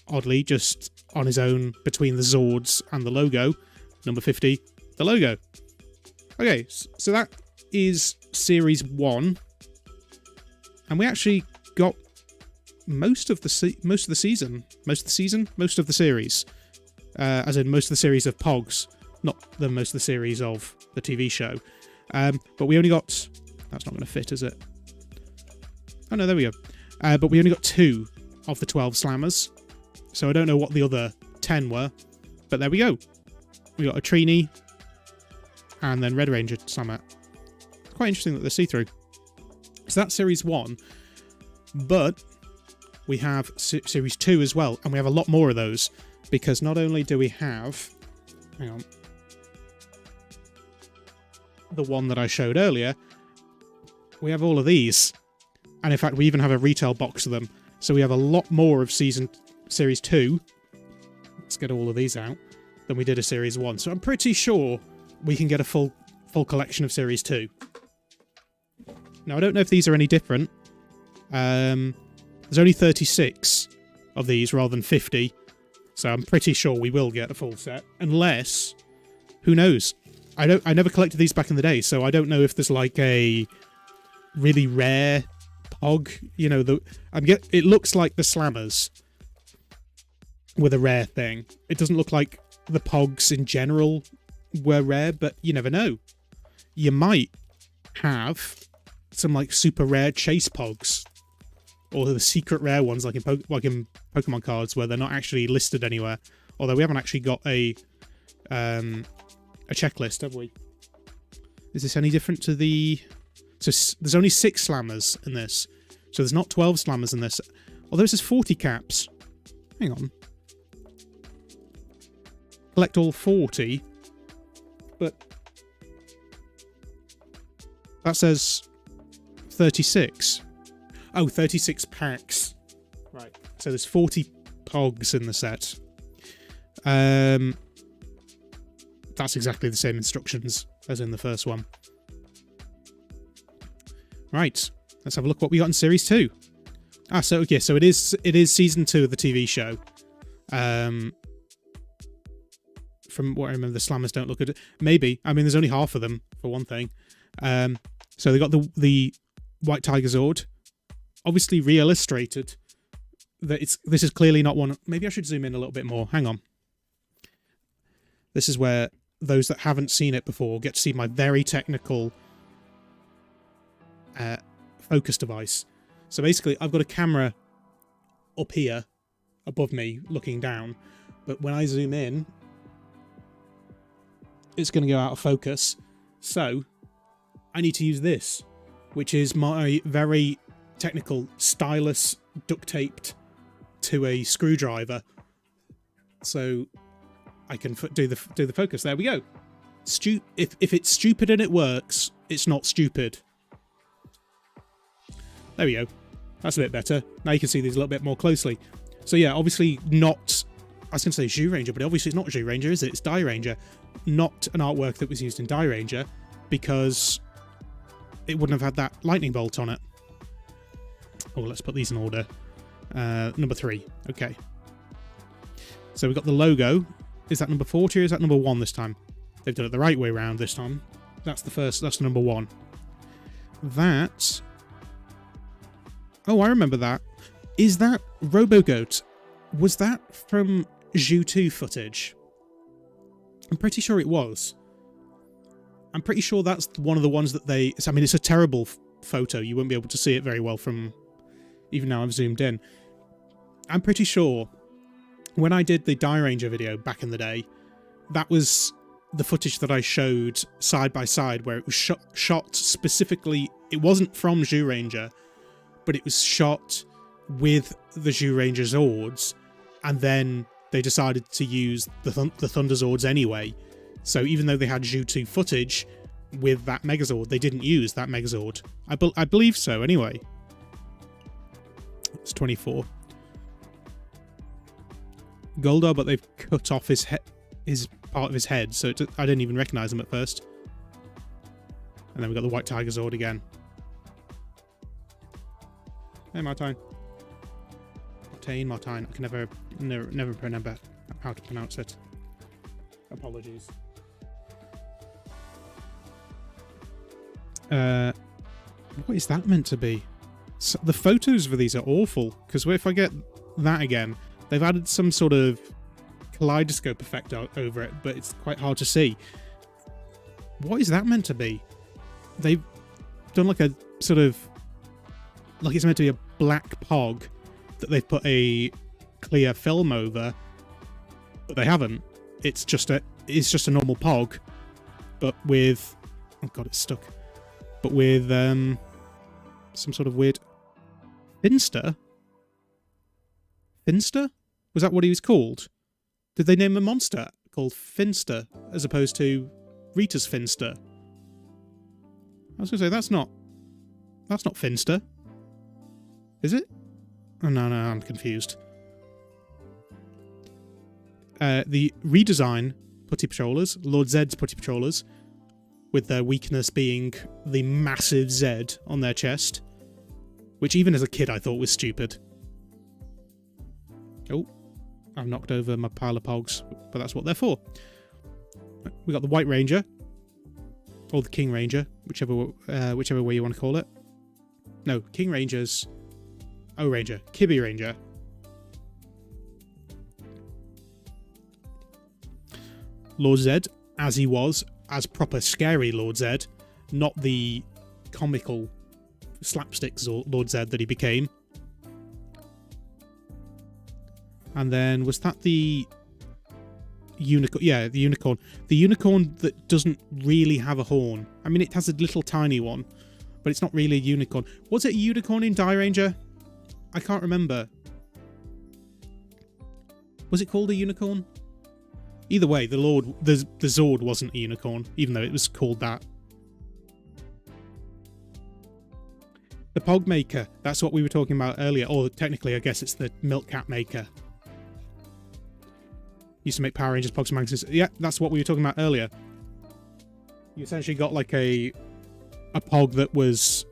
oddly, just on his own between the Zords and the logo. Number 50, the logo. Okay, so that is Series 1. And we actually got most of the series. As in most of the series of Pogs, not the most of the series of the TV show. But we only got... That's not going to fit, is it? Oh no, there we go. But we only got 2 of the 12 Slammers. So I don't know what the other 10 were. But there we go. We got a Trini. And then Red Ranger Slammer. It's quite interesting that they're see-through. So that's Series 1. But we have Series 2 as well. And we have a lot more of those. Because not only do we have... Hang on. The one that I showed earlier. We have all of these. And in fact, we even have a retail box of them. So we have a lot more of Series 2. Let's get all of these out. Than we did of Series 1. So I'm pretty sure we can get a full collection of Series 2. Now, I don't know if these are any different. There's only 36 of these rather than 50. So I'm pretty sure we will get a full set. Unless, who knows? I never collected these back in the day, so I don't know if there's like a really rare Pog. You know, it looks like the Slammers with a rare thing. It doesn't look like the Pogs in general were rare, but you never know. You might have some like super rare chase Pogs, or the secret rare ones like in Pokemon cards where they're not actually listed anywhere. Although we haven't actually got a checklist, have we? Is this any different to the... So there's only 6 Slammers in this. So there's not 12 Slammers in this. Although it says 40 caps. Hang on. Collect all 40. But that says 36. Oh, 36 packs. Right. So there's 40 Pogs in the set. That's exactly the same instructions as in the first one. Right, let's have a look what we got in Series 2. So okay, so it is Season 2 of the TV show. From what I remember, the Slammers don't look good. Maybe. I mean, there's only half of them, for one thing. So they got the White Tiger Zord. Obviously re-illustrated. This is clearly not one... Maybe I should zoom in a little bit more. Hang on. This is where those that haven't seen it before get to see my very technical focus device. So basically, I've got a camera up here, above me, looking down. But when I zoom in, it's going to go out of focus. So I need to use this, which is my very technical stylus duct-taped to a screwdriver. So I can do the focus. There we go. If it's stupid and it works, it's not stupid. There we go. That's a bit better. Now you can see these a little bit more closely. So yeah, obviously not... I was going to say Zhu Ranger, but obviously it's not Zhu Ranger, is it? It's Die Ranger. Not an artwork that was used in Die Ranger, because it wouldn't have had that lightning bolt on it. Oh, let's put these in order. Number 3. Okay. So we've got the logo. Is that number 40 or is that number 1 this time? They've done it the right way around this time. That's the first, that's the number 1. That... Oh, I remember that. Is that RoboGoat? Was that from Zhu 2 footage? I'm pretty sure it was. I'm pretty sure that's one of the ones that they... I mean, it's a terrible photo. You won't be able to see it very well from... Even now I've zoomed in. I'm pretty sure when I did the Die Ranger video back in the day, that was the footage that I showed side by side, where it was shot specifically... It wasn't from Zhu Ranger, but it was shot with the Zhu Ranger Zords, and then they decided to use the Thunderzords anyway. So even though they had Zhu 2 footage with that Megazord, they didn't use that Megazord. I believe so, anyway. It's 24. Goldar, but they've cut off his part of his head, so I didn't even recognise him at first. And then we've got the White Tiger Zord again. Hey, Martine. Martine. I can never remember how to pronounce it. Apologies. What is that meant to be? So the photos for these are awful, because if I get that again, they've added some sort of kaleidoscope effect over it, but it's quite hard to see. What is that meant to be? They've done like a sort of... Like it's meant to be a black Pog that they've put a clear film over, but they haven't. It's just a normal Pog, but with... Oh god, it's stuck. But with some sort of weird... Finster? Finster? Was that what he was called? Did they name a monster called Finster as opposed to Rita's Finster? I was going to say, that's not Finster. Is it? Oh, no, I'm confused. The redesign Putty Patrollers, Lord Zed's Putty Patrollers, with their weakness being the massive Z on their chest, which even as a kid I thought was stupid. Oh, I've knocked over my pile of Pogs, but that's what they're for. We got the White Ranger, or the King Ranger, whichever way you want to call it. No, King Ranger's O-Ranger, Kibby Ranger. Lord Zed, as he was, as proper scary Lord Zed, not the comical slapstick Lord Zed that he became. And then, was that the unicorn? Yeah, the unicorn. The unicorn that doesn't really have a horn. I mean, it has a little tiny one, but it's not really a unicorn. Was it a unicorn in Die Ranger? I can't remember. Was it called a unicorn? Either way, the Zord wasn't a unicorn, even though it was called that. The Pog Maker, that's what we were talking about earlier. Or technically, I guess it's the Milk Cat Maker. Used to make Power Rangers, Pogs, Magazines. Yeah, that's what we were talking about earlier. You essentially got like a Pog that was...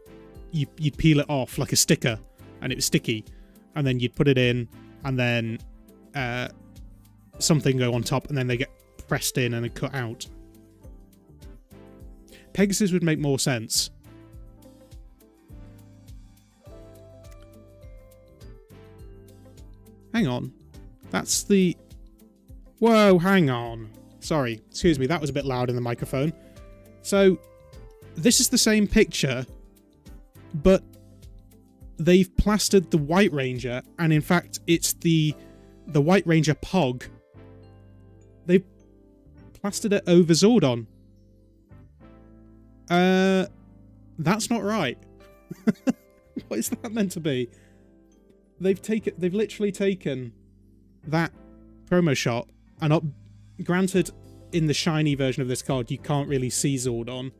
You'd peel it off like a sticker, and it was sticky. And then you'd put it in, and then... something go on top, and then they get pressed in and cut out. Pegasus would make more sense. Hang on. That's the... Whoa, hang on. Sorry, excuse me, that was a bit loud in the microphone. So, this is the same picture, but they've plastered the White Ranger, and in fact, it's the White Ranger Pog. They've plastered it over Zordon. That's not right. What is that meant to be? They've literally taken that promo shot, and granted, in the shiny version of this card, you can't really see Zordon,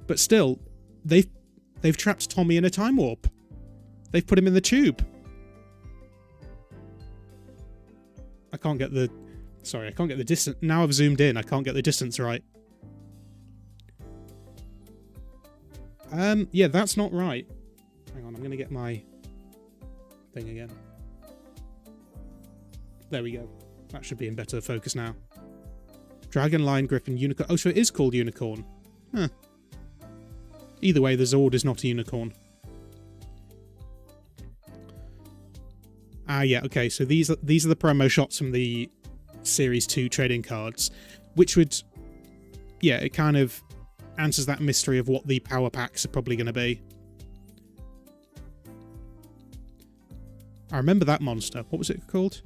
but still, they've trapped Tommy in a time warp. They've put him in the tube. I can't get the... Sorry, I can't get the distance. Now I've zoomed in, I can't get the distance right. Yeah, that's not right. Hang on, I'm going to get my thing again. There we go. That should be in better focus now. Dragon, Lion, Griffin, Unicorn. Oh, so it is called Unicorn. Huh. Either way, the Zord is not a unicorn. Ah, yeah, okay, so these are the promo shots from the Series 2 trading cards, which would... Yeah, it kind of answers that mystery of what the power packs are probably going to be. I remember that monster. What was it called?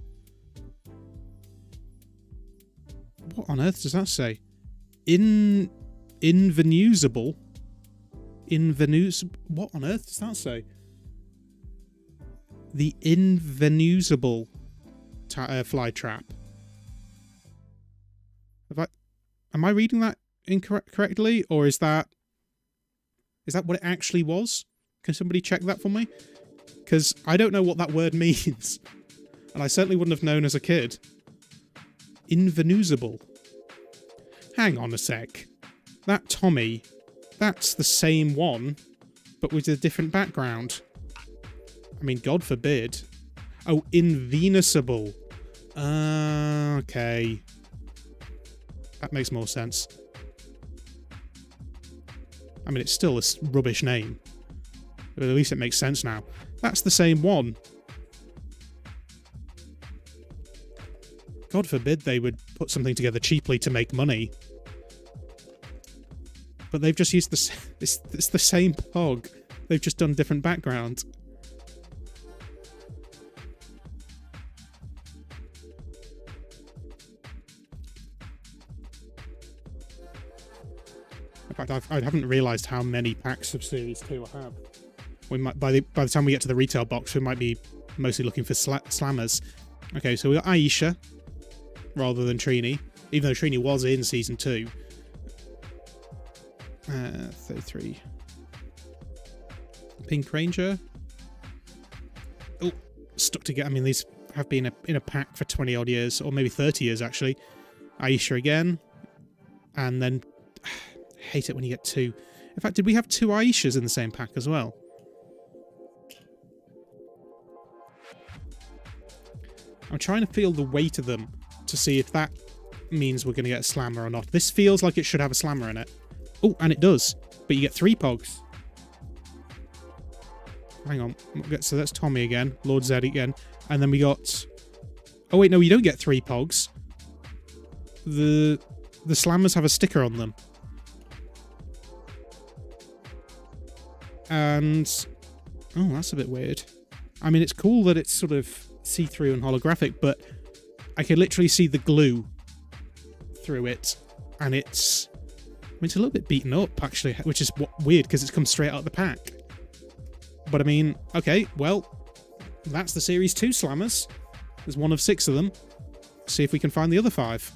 What on earth does that say? Invenusible? What on earth does that say? The Invenusible fly trap. Am I reading that incorrectly, or is that what it actually was? Can somebody check that for me? Because I don't know what that word means, and I certainly wouldn't have known as a kid. Invenusible. Hang on a sec. That Tommy, that's the same one, but with a different background. I mean, God forbid. Oh, invenusible. Okay. That makes more sense. I mean, it's still a rubbish name, but at least it makes sense now. That's the same one. God forbid they would put something together cheaply to make money. But they've just used it's the same Pog. They've just done different background. In fact, I haven't realised how many packs of Series 2 I have. We might, by the time we get to the retail box, we might be mostly looking for slammers. Okay, so we got Aisha rather than Trini, even though Trini was in Season 2. 33. Pink Ranger. Oh, stuck together. I mean, these have been in a pack for 20 odd years, or maybe 30 years actually. Aisha again. And then, hate it when you get two. In fact, did we have two Aishas in the same pack as well? I'm trying to feel the weight of them to see if that means we're going to get a slammer or not. This feels like it should have a slammer in it. Oh, and it does. But you get 3 Pogs. Hang on. So that's Tommy again. Lord Zed again. And then we got... Oh, wait, no, you don't get 3 Pogs. The Slammers have a sticker on them. And... Oh, that's a bit weird. I mean, it's cool that it's sort of see-through and holographic, but I can literally see the glue through it. And it's... I mean, it's a little bit beaten up, actually, which is weird, because it's come straight out of the pack. But I mean, okay, well, that's the Series 2 Slammers. There's one of 6 of them. See if we can find the other 5.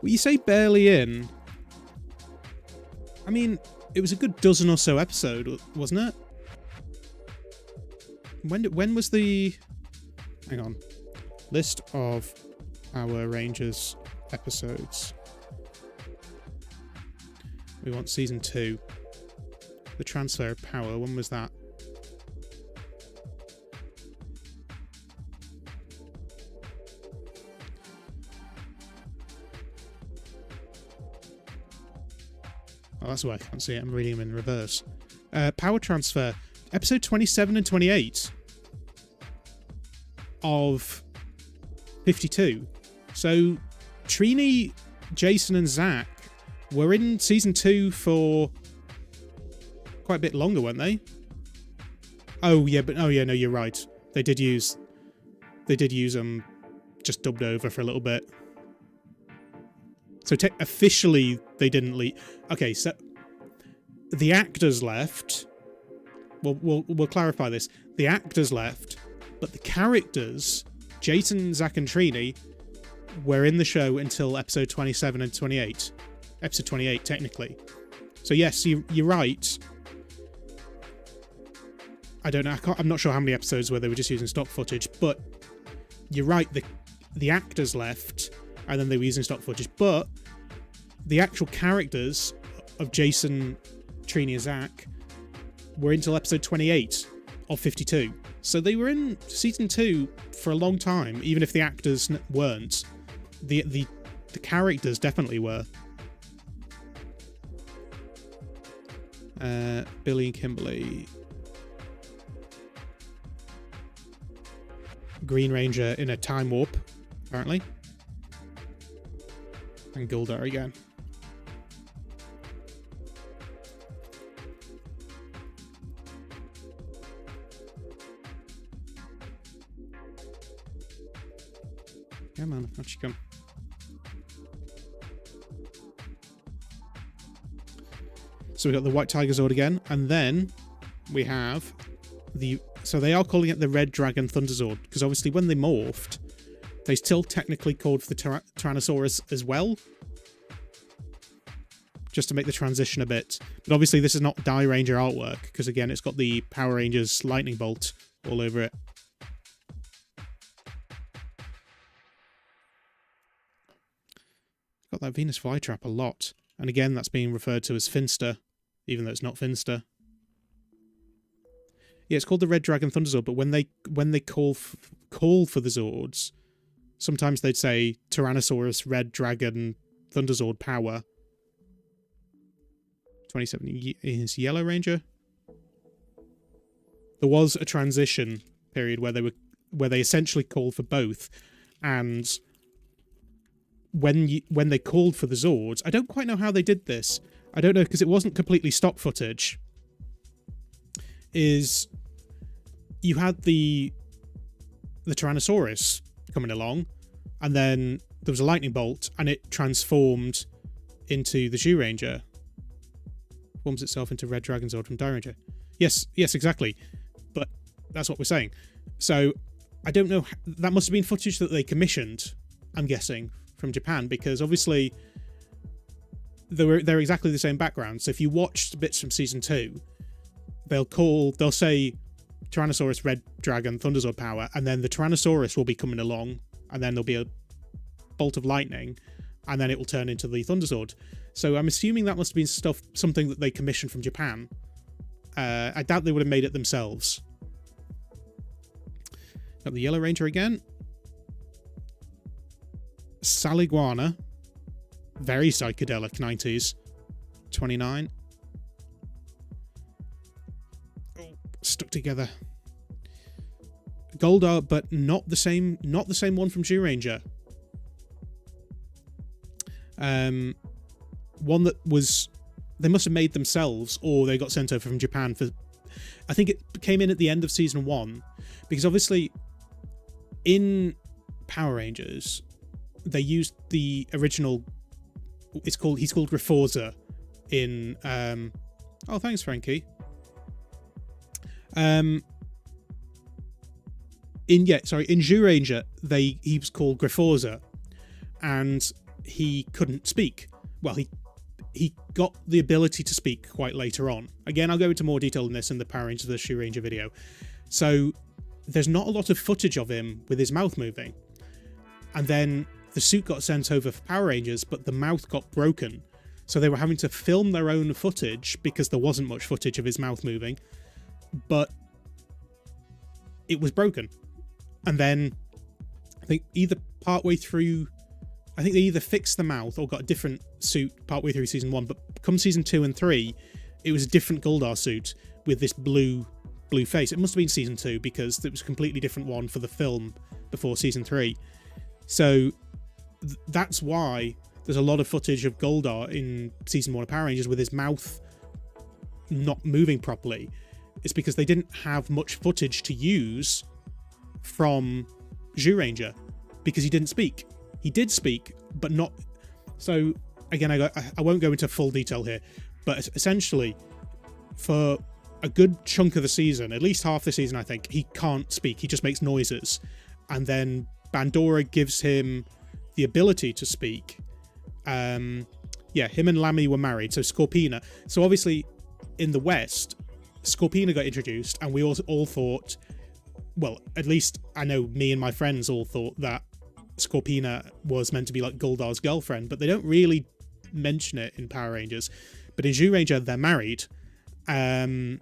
Well, you say barely in. I mean, it was a good dozen or so episode, wasn't it? When was the... Hang on. List of our Rangers episodes. We want season 2. The transfer of power. When was that? Oh, that's why I can't see it. I'm reading them in reverse. Power transfer. Episode 27 and 28 of 52. So, Trini, Jason and Zach were in season 2 for quite a bit longer, weren't they? Oh yeah, no, you're right. They did use them just dubbed over for a little bit. So officially they didn't leave. Okay, so the actors left. We'll clarify this. The actors left, but the characters, Jason, Zach, and Trini, were in the show until episode 27 and 28. Episode 28, technically. So yes, you're right. I don't know. I'm not sure how many episodes where they were just using stock footage, but you're right. The actors left, and then they were using stock footage. But the actual characters of Jason, Trini, and Zach were until episode 28 of 52. So they were in season 2 for a long time, even if the actors weren't. The characters definitely were. Billy and Kimberly. Green Ranger in a time warp, apparently. And Guldar again. Yeah, man, out you come. So we got the White Tiger Zord again, and then we have the... So they are calling it the Red Dragon Thunderzord, because obviously when they morphed, they still technically called for the Tyrannosaurus as well, just to make the transition a bit. But obviously this is not Die Ranger artwork, because again it's got the Power Rangers lightning bolt all over it. Got that Venus flytrap a lot, and again that's being referred to as Finster, even though it's not Finster. Yeah, it's called the Red Dragon Thunderzord, but when they call for the Zords, sometimes they'd say Tyrannosaurus Red Dragon Thunderzord Power. 27 is Yellow Ranger. There was a transition period where they essentially called for both, and when they called for the Zords, I don't quite know how they did this. I don't know, because it wasn't completely stock footage. Is you had the Tyrannosaurus coming along, and then there was a lightning bolt, and it transformed into the Zhu Ranger. Forms itself into Red Dragon Zord from Die Ranger. Yes, exactly. But that's what we're saying. So I don't know. That must have been footage that they commissioned, I'm guessing, from Japan, because obviously they're exactly the same background. So if you watched bits from season 2, they'll say Tyrannosaurus Red Dragon Thunderzord Power, and then the Tyrannosaurus will be coming along, and then there'll be a bolt of lightning, and then it will turn into the Thunderzord. So I'm assuming that must have been something that they commissioned from Japan. I doubt they would have made it themselves. Got the Yellow Ranger again. Saliguana. Very psychedelic 90s. 29. Oh, stuck together. Goldar, but not the same one from Zyuranger. One that was, they must have made themselves, or they got sent over from Japan for, I think it came in at the end of season 1, because obviously in Power Rangers they used the original, he's called Grifforza in oh, thanks Frankie. In Zyuranger he was called Grifforza, and he couldn't speak. Well, he got the ability to speak quite later on. Again, I'll go into more detail on this in the Power Rangers the Zyuranger video. So there's not a lot of footage of him with his mouth moving. And then the suit got sent over for Power Rangers, but the mouth got broken. So they were having to film their own footage because there wasn't much footage of his mouth moving. But it was broken. And then I think either partway through, I think they either fixed the mouth or got a different suit partway through season 1, but come season 2 and 3, it was a different Goldar suit with this blue face. It must have been season 2 because it was a completely different one for the film before season 3. So that's why there's a lot of footage of Goldar in season 1 of Power Rangers with his mouth not moving properly. It's because they didn't have much footage to use from Zyuranger because he didn't speak. He did speak, but not. So again, I won't go into full detail here, but essentially, for a good chunk of the season, at least half the season, I think, he can't speak. He just makes noises, and then Bandora gives him the ability to speak. Yeah, him and Lammy were married, so Scorpina. So obviously, in the West, Scorpina got introduced, and we all thought, well, at least I know me and my friends all thought that Scorpina was meant to be like Goldar's girlfriend, but they don't really mention it in Power Rangers. But in Zyuranger, they're married, and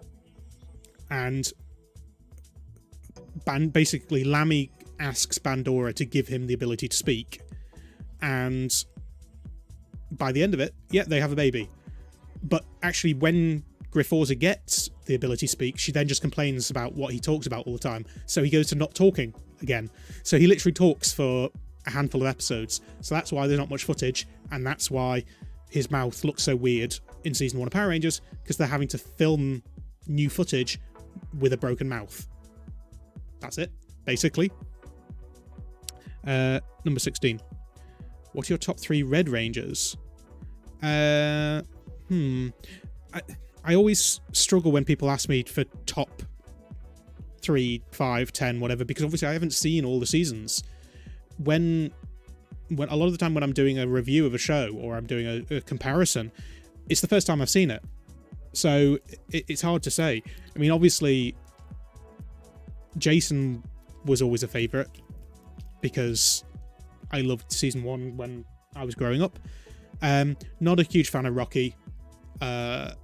basically Lammy asks Bandora to give him the ability to speak, and by the end of it, yeah, they have a baby. But actually, when Grifforza gets the ability to speak, she then just complains about what he talks about all the time, so he goes to not talking again. So he literally talks for a handful of episodes. So that's why there's not much footage, and that's why his mouth looks so weird in season 1 of Power Rangers, because they're having to film new footage with a broken mouth. That's it, basically. Number 16. What are your top 3 Red Rangers? I always struggle when people ask me for top 3, 5, 10, whatever, because obviously I haven't seen all the seasons. When a lot of the time when I'm doing a review of a show or I'm doing a comparison, it's the first time I've seen it. So it's hard to say. I mean, obviously, Jason was always a favourite because I loved season 1 when I was growing up. Not a huge fan of Rocky. Then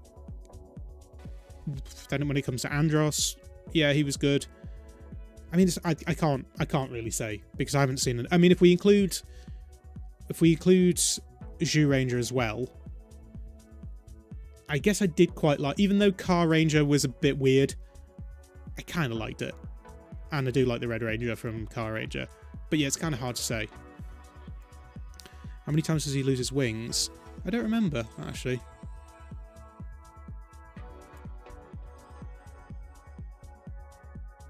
when it comes to Andros, yeah, he was good. I mean, I can't really say because I haven't seen it. I mean, if we include Zyuranger as well, I guess I did quite like, even though Car Ranger was a bit weird, I kind of liked it, and I do like the Red Ranger from Car Ranger. But yeah, it's kind of hard to say. How many times does he lose his wings? I don't remember actually.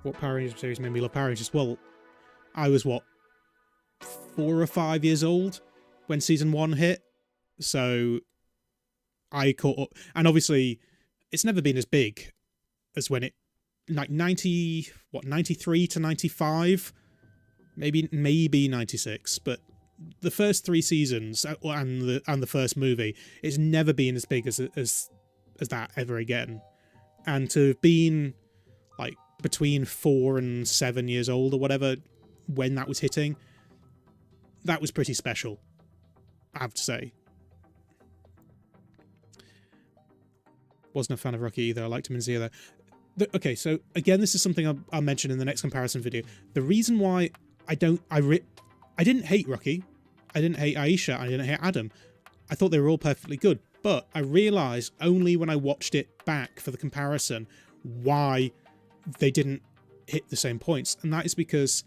What Power Rangers series made me love Power Rangers? Well, I was, 4 or 5 years old when season 1 hit, so I caught up. And obviously, it's never been as big as when it, like 93 to 95, maybe 96, but the first 3 seasons and the first movie, it's never been as big as that ever again. And to have been like between 4 and 7 years old or whatever when that was hitting, that was pretty special, I have to say. Wasn't a fan of Rocky either. I liked him in Zero. Okay, so again, this is something I'll mention in the next comparison video. The reason why I didn't hate Rocky. I didn't hate Aisha, I didn't hate Adam. I thought they were all perfectly good, but I realised only when I watched it back for the comparison why they didn't hit the same points, and that is because,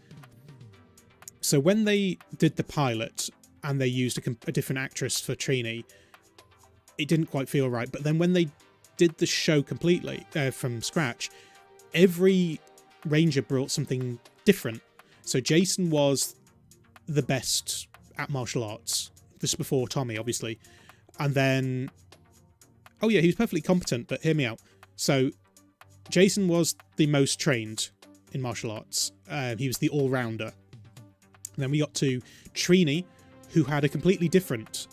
so when they did the pilot and they used a different actress for Trini, it didn't quite feel right, but then when they did the show completely from scratch, every Ranger brought something different. So Jason was the best at martial arts. This is before Tommy, obviously. And then, oh yeah, he was perfectly competent, but hear me out. So Jason was the most trained in martial arts. He was the all-rounder. And then we got to Trini, who had a completely different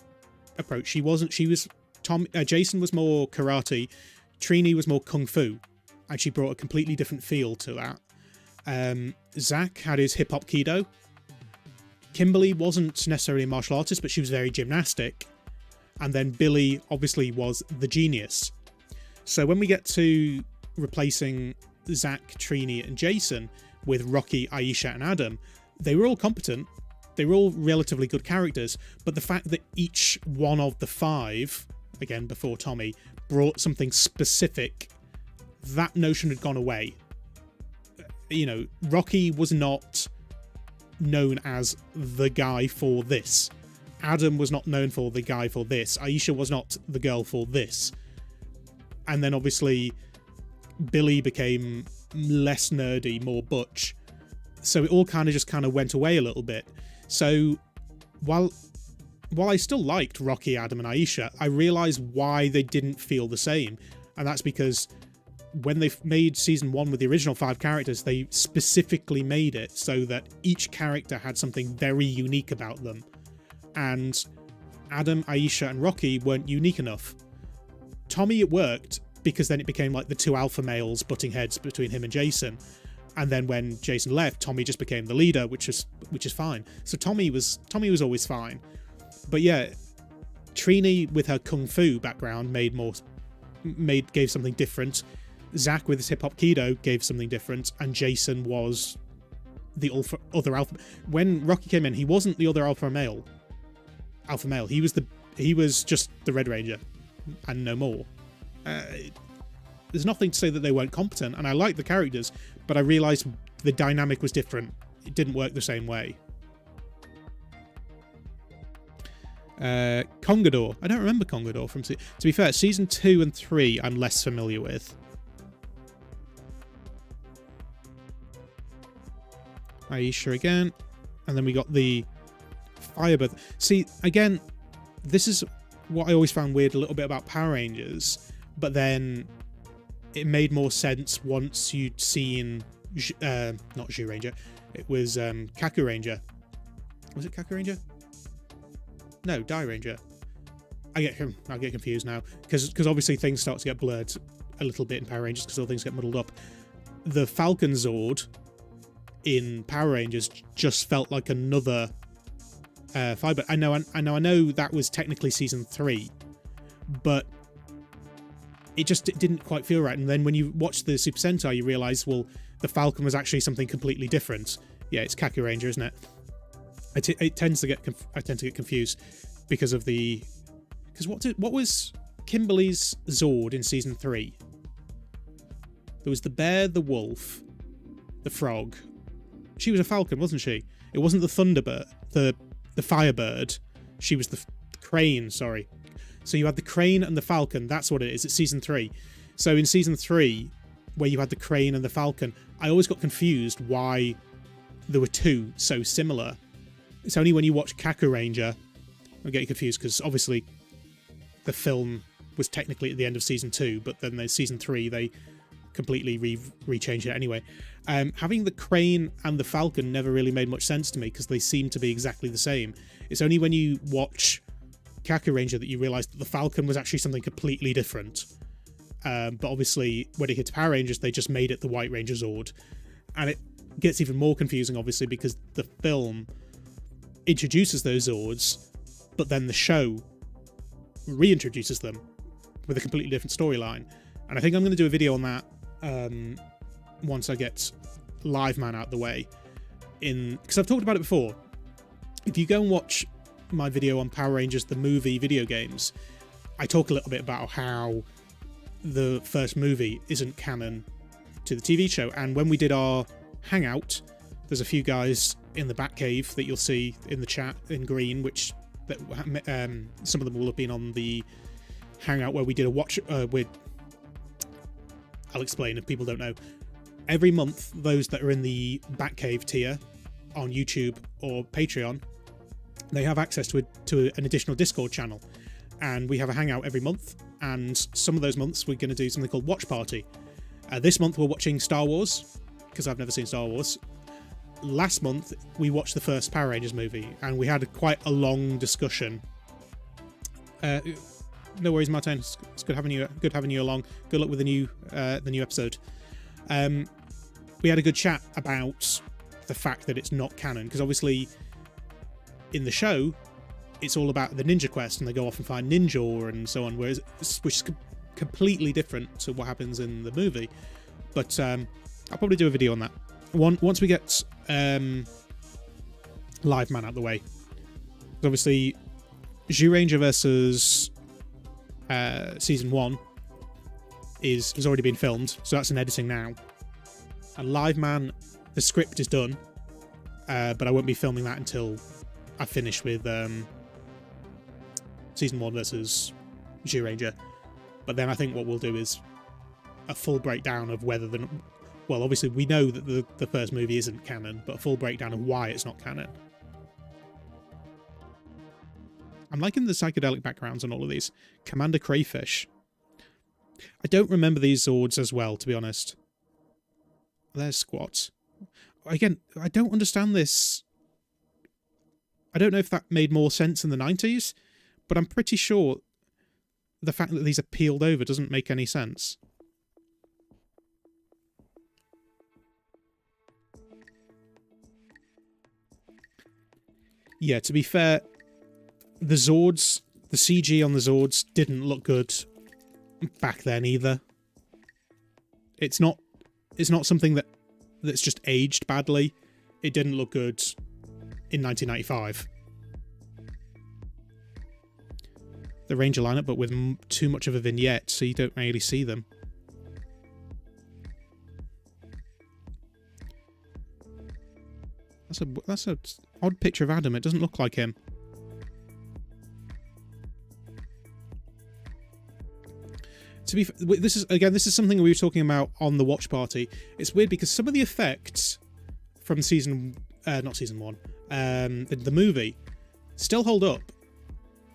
approach. Jason was more karate, Trini was more kung fu, and she brought a completely different feel to that. Zach had his hip-hop kido. Kimberly wasn't necessarily a martial artist, but she was very gymnastic. And then Billy obviously was the genius. So when we get to replacing Zach, Trini, and Jason with Rocky, Aisha, and Adam, they were all competent. They were all relatively good characters, but the fact that each one of the five, again before Tommy, brought something specific, that notion had gone away. You know, Rocky was not known as the guy for this. Adam was not known for the guy for this. Aisha was not the girl for this. And then obviously Billy became less nerdy, more butch. So it all kind of went away a little bit. So while I still liked Rocky, Adam, and Aisha, I realised why they didn't feel the same. And that's because when they made season 1 with the original 5 characters, they specifically made it so that each character had something very unique about them. And Adam, Aisha, and Rocky weren't unique enough. Tommy, it worked, because then it became like the two alpha males butting heads between him and Jason. And then when Jason left, Tommy just became the leader, which is fine. So Tommy was always fine. But yeah, Trini with her kung fu background gave something different. Zach with his hip hop kido gave something different, and Jason was the other alpha. When Rocky came in, he wasn't the other alpha male. He was just the Red Ranger, and no more. There's nothing to say that they weren't competent, and I liked the characters, but I realised the dynamic was different. It didn't work the same way. Congador. I don't remember Congador from... To be fair, season 2 and 3 I'm less familiar with. Aisha again. And then we got the Firebird. See, again, this is what I always found weird a little bit about Power Rangers, but then it made more sense once you'd seen... not Zhu Ranger. It was Kaku Ranger. Was it Kaku Ranger? No, Die Ranger. I get confused now, because obviously things start to get blurred a little bit in Power Rangers because all things get muddled up. The Falcon Zord in Power Rangers just felt like another Firebird. I know that was technically season 3, but it didn't quite feel right. And then when you watch the Super Sentai, you realise, well, the Falcon was actually something completely different. Yeah, it's Kaku Ranger, isn't it? I tend to get confused because of the... Because what was Kimberly's Zord in season 3? There was the bear, the wolf, the frog. She was a falcon, wasn't she? It wasn't the Thunderbird, the Firebird. She was the crane, sorry. So you had the crane and the falcon. That's what it is. It's season 3. So in season 3, where you had the crane and the falcon, I always got confused why there were two so similar. It's only when you watch Kaku Ranger I'm getting confused, because obviously the film was technically at the end of season 2, but then there's season 3, they completely rechanged it anyway. Having the crane and the falcon never really made much sense to me, because they seem to be exactly the same. It's only when you watch Kaku Ranger that you realise that the falcon was actually something completely different. But obviously when it hits Power Rangers, they just made it the White Ranger Zord. And it gets even more confusing, obviously, because the film introduces those Zords, but then the show reintroduces them with a completely different storyline. And I think I'm going to do a video on that once I get Live Man out the way. Because I've talked about it before. If you go and watch my video on Power Rangers the movie video games, I talk a little bit about how the first movie isn't canon to the TV show. And when we did our hangout, there's a few guys in the Batcave that you'll see in the chat in green, which some of them will have been on the hangout where we did a watch. I'll explain if people don't know. Every month, those that are in the Batcave tier on YouTube or Patreon, they have access to an additional Discord channel, and we have a hangout every month. And some of those months we're going to do something called Watch Party. This month we're watching Star Wars, because I've never seen Star Wars. Last month we watched the first Power Rangers movie, and we had quite a long discussion. No worries, Martin. It's good having you along. Good luck with the new episode. We had a good chat about the fact that it's not canon, because obviously in the show it's all about the ninja quest, and they go off and find ninja and so on, which is completely different to what happens in the movie. But I'll probably do a video on that once we get Live Man out of the way. Obviously, Zyuranger versus Season 1 has already been filmed, so that's in editing now. And Live Man, the script is done, but I won't be filming that until I finish with Season 1 versus Zyuranger. But then I think what we'll do is a full breakdown of whether well, obviously we know that the first movie isn't canon, but a full breakdown of why it's not canon. I'm liking the psychedelic backgrounds on all of these. Commander Crayfish. I don't remember these Zords as well, to be honest. There's Squats. Again, I don't understand this. I don't know if that made more sense in the 90s, but I'm pretty sure the fact that these are peeled over doesn't make any sense. Yeah, to be fair, the Zords, the CG on the Zords didn't look good back then either. It's not something that's just aged badly. It didn't look good in 1995. The Ranger lineup, but with too much of a vignette, so you don't really see them. That's a odd picture of Adam. It doesn't look like him. To be, this is something we were talking about on the watch party. It's weird because some of the effects from not season 1, the movie, still hold up,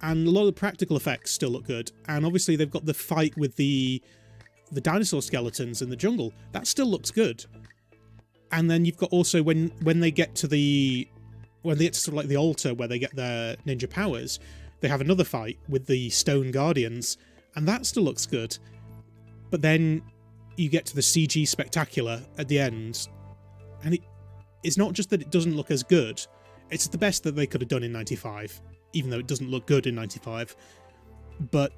and a lot of the practical effects still look good. And obviously they've got the fight with the dinosaur skeletons in the jungle. That still looks good. And then you've got also when they get to sort of like the altar where they get their ninja powers, they have another fight with the stone guardians, and that still looks good. But then you get to the CG spectacular at the end, and it's not just that it doesn't look as good, it's the best that they could have done in 95, even though it doesn't look good in 95. But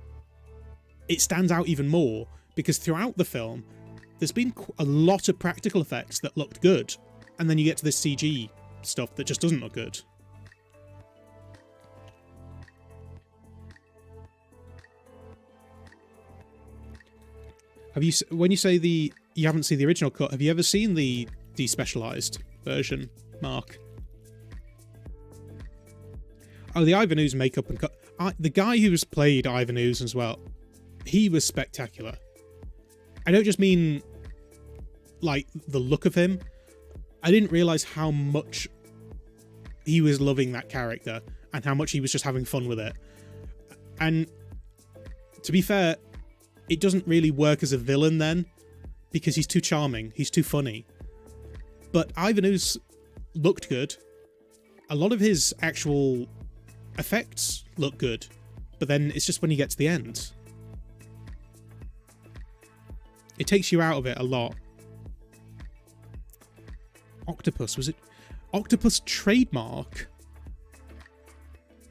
it stands out even more because throughout the film there's been a lot of practical effects that looked good, and then you get to this CG stuff that just doesn't look good. When you say you haven't seen the original cut, have you ever seen the despecialized version, Mark? Oh, the Ivan Ooze makeup and cut. The guy who's played Ivan Ooze as well, he was spectacular. I don't just mean like the look of him. I didn't realise how much he was loving that character and how much he was just having fun with it. And to be fair, it doesn't really work as a villain then, because he's too charming, he's too funny. But Ivan Ooze looked good. A lot of his actual effects look good, but then it's just when you get to the end, it takes you out of it a lot. Octopus, was it? Octopus trademark?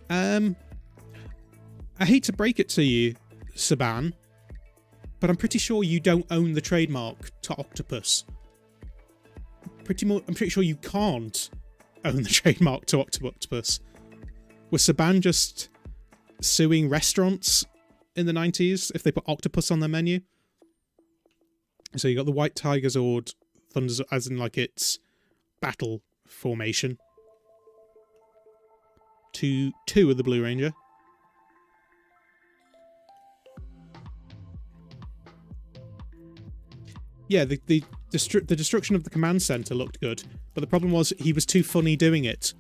I hate to break it to you, Saban, but I'm pretty sure you don't own the trademark to Octopus. I'm pretty sure you can't own the trademark to Octopus. Was Saban just suing restaurants in the 90s if they put octopus on their menu? So you got the White Tiger Zord, Thunderzord, as in like its battle formation. Two of the Blue Ranger. Yeah, the destruction of the command center looked good, but the problem was he was too funny doing it.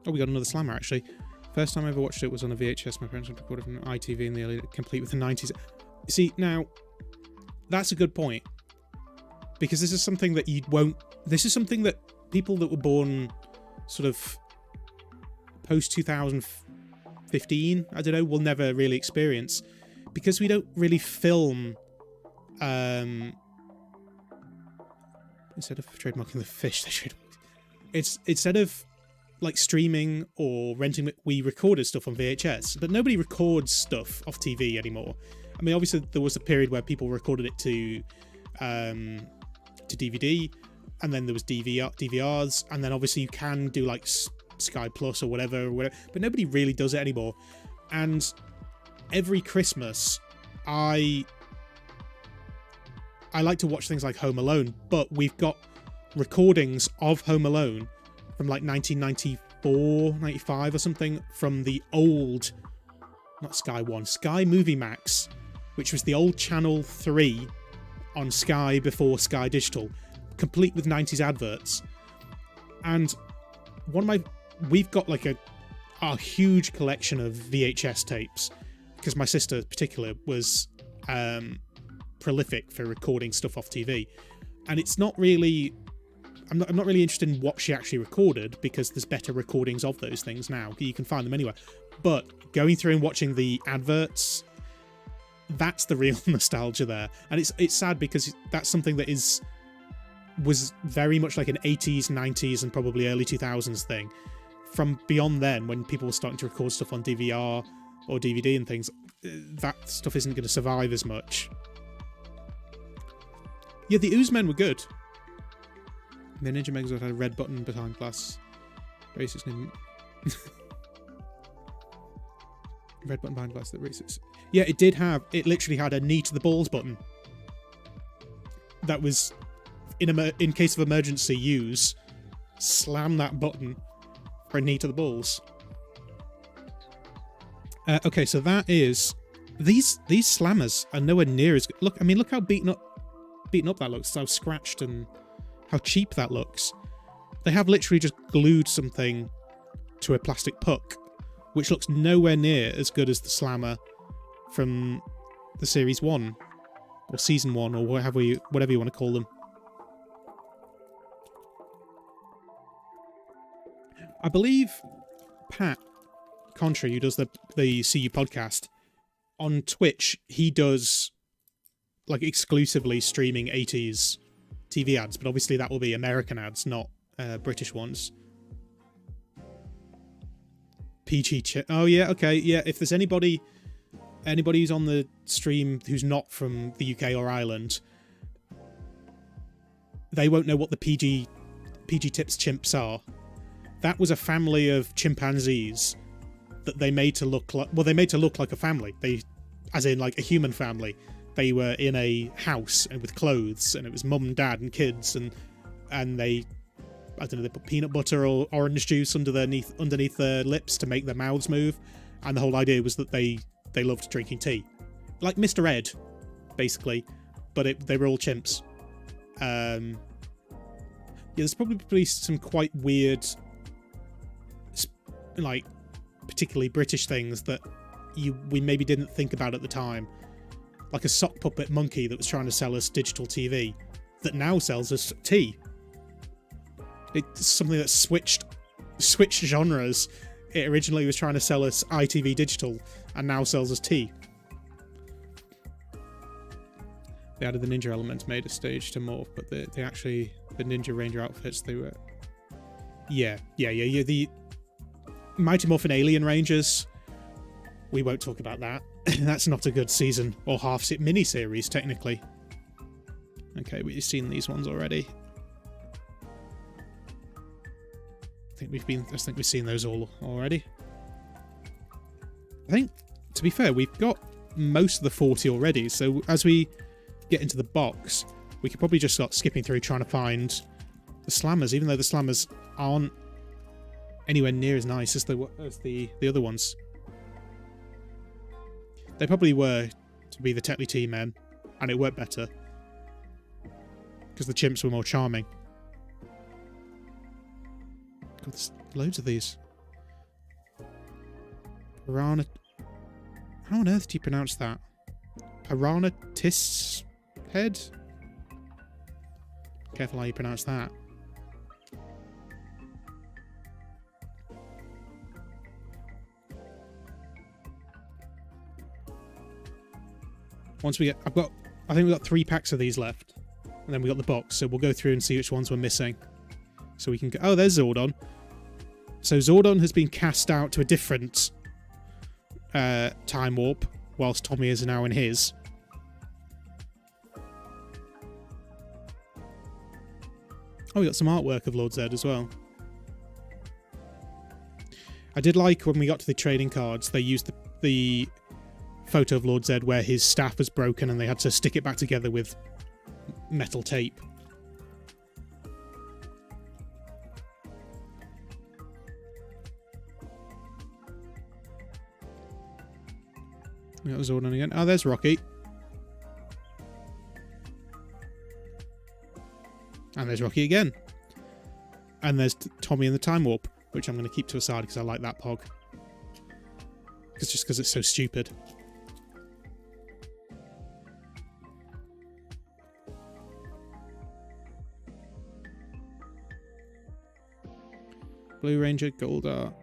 Oh, we got another slammer, actually. First time I ever watched it was on a VHS. My parents had recorded from ITV in the early, complete with the 90s. See, now, that's a good point. Because this is something that you won't... This is something that people that were born sort of post-2015, I don't know, will never really experience. Because we don't really film... instead of trademarking the fish, they should... Instead of... like streaming or renting, we recorded stuff on VHS, but nobody records stuff off TV anymore. I mean, obviously there was a period where people recorded it to DVD, and then there was DVRs, and then obviously you can do like Sky Plus or whatever, but nobody really does it anymore. And every Christmas, I like to watch things like Home Alone, but we've got recordings of Home Alone from like 1994, 95 or something, from the old, not Sky One, Sky Movie Max, which was the old Channel 3 on Sky before Sky Digital, complete with 90s adverts. And we've got like a huge collection of VHS tapes, because my sister in particular was prolific for recording stuff off TV. And it's not really... I'm not really interested in what she actually recorded, because there's better recordings of those things now. You can find them anywhere. But going through and watching the adverts, that's the real nostalgia there. And it's sad, because that's something that was very much like an 80s, 90s, and probably early 2000s thing. From beyond then, when people were starting to record stuff on DVR or DVD and things, that stuff isn't going to survive as much. Yeah, the Oozemen were good. The Ninja Megazord had a red button behind glass. Racist name. Red button behind glass that racist. Yeah, it did have... It literally had a knee to the balls button. That was... In case of emergency use, slam that button for a knee to the balls. Okay, so that is... These slammers are nowhere near as good. Look, I mean, look how beaten up that looks. How scratched and... how cheap that looks. They have literally just glued something to a plastic puck, which looks nowhere near as good as the slammer from the Series 1, or Season 1, or whatever you want to call them. I believe Pat Contry, who does the CU podcast, on Twitch, he does like exclusively streaming 80s TV ads, but obviously that will be American ads, not British ones. Oh yeah, okay, yeah. If there's anybody who's on the stream who's not from the UK or Ireland, they won't know what the PG Tips chimps are. That was a family of chimpanzees that they made to look like... Well, they made to look like a family. As in, like, a human family. They were in a house and with clothes, and it was mum, dad, and kids, and they... I don't know, they put peanut butter or orange juice underneath their lips to make their mouths move, and the whole idea was that they loved drinking tea. Like Mr. Ed, basically, but they were all chimps. Yeah, there's probably some quite weird... like particularly British things that we maybe didn't think about at the time, like a sock puppet monkey that was trying to sell us digital TV that now sells us tea. It's something that switched genres. It originally was trying to sell us ITV digital and now sells us tea. They added the ninja element, made a stage to morph, but the Ninja Ranger outfits, they were... Yeah, the Mighty Morphin Alien Rangers, we won't talk about that. That's not a good season or half mini-series, technically. Okay, we've seen these ones already. think we've seen those all already. I think, to be fair, we've got most of the 40 already, so as we get into the box, we could probably just start skipping through trying to find the slammers, even though the slammers aren't anywhere near as nice as the other ones. They probably were to be the Tetley T-men, and it worked better because the chimps were more charming. God, there's loads of these. Piranha. How on earth do you pronounce that? Piranhatis head? Careful how you pronounce that. Once we get, I think we've got 3 packs of these left, and then we got the box. So we'll go through and see which ones we're missing. So we can go. Oh, there's Zordon. So Zordon has been cast out to a different time warp, whilst Tommy is now in his. Oh, we got some artwork of Lord Zed as well. I did like when we got to the trading cards, they used the photo of Lord Zed where his staff was broken and they had to stick it back together with metal tape. We got Zordon again. Oh, there's Rocky. And there's Rocky again. And there's Tommy in the Time Warp, which I'm going to keep to a side because I like that Pog. Just because it's so stupid. Blue Ranger, Goldar,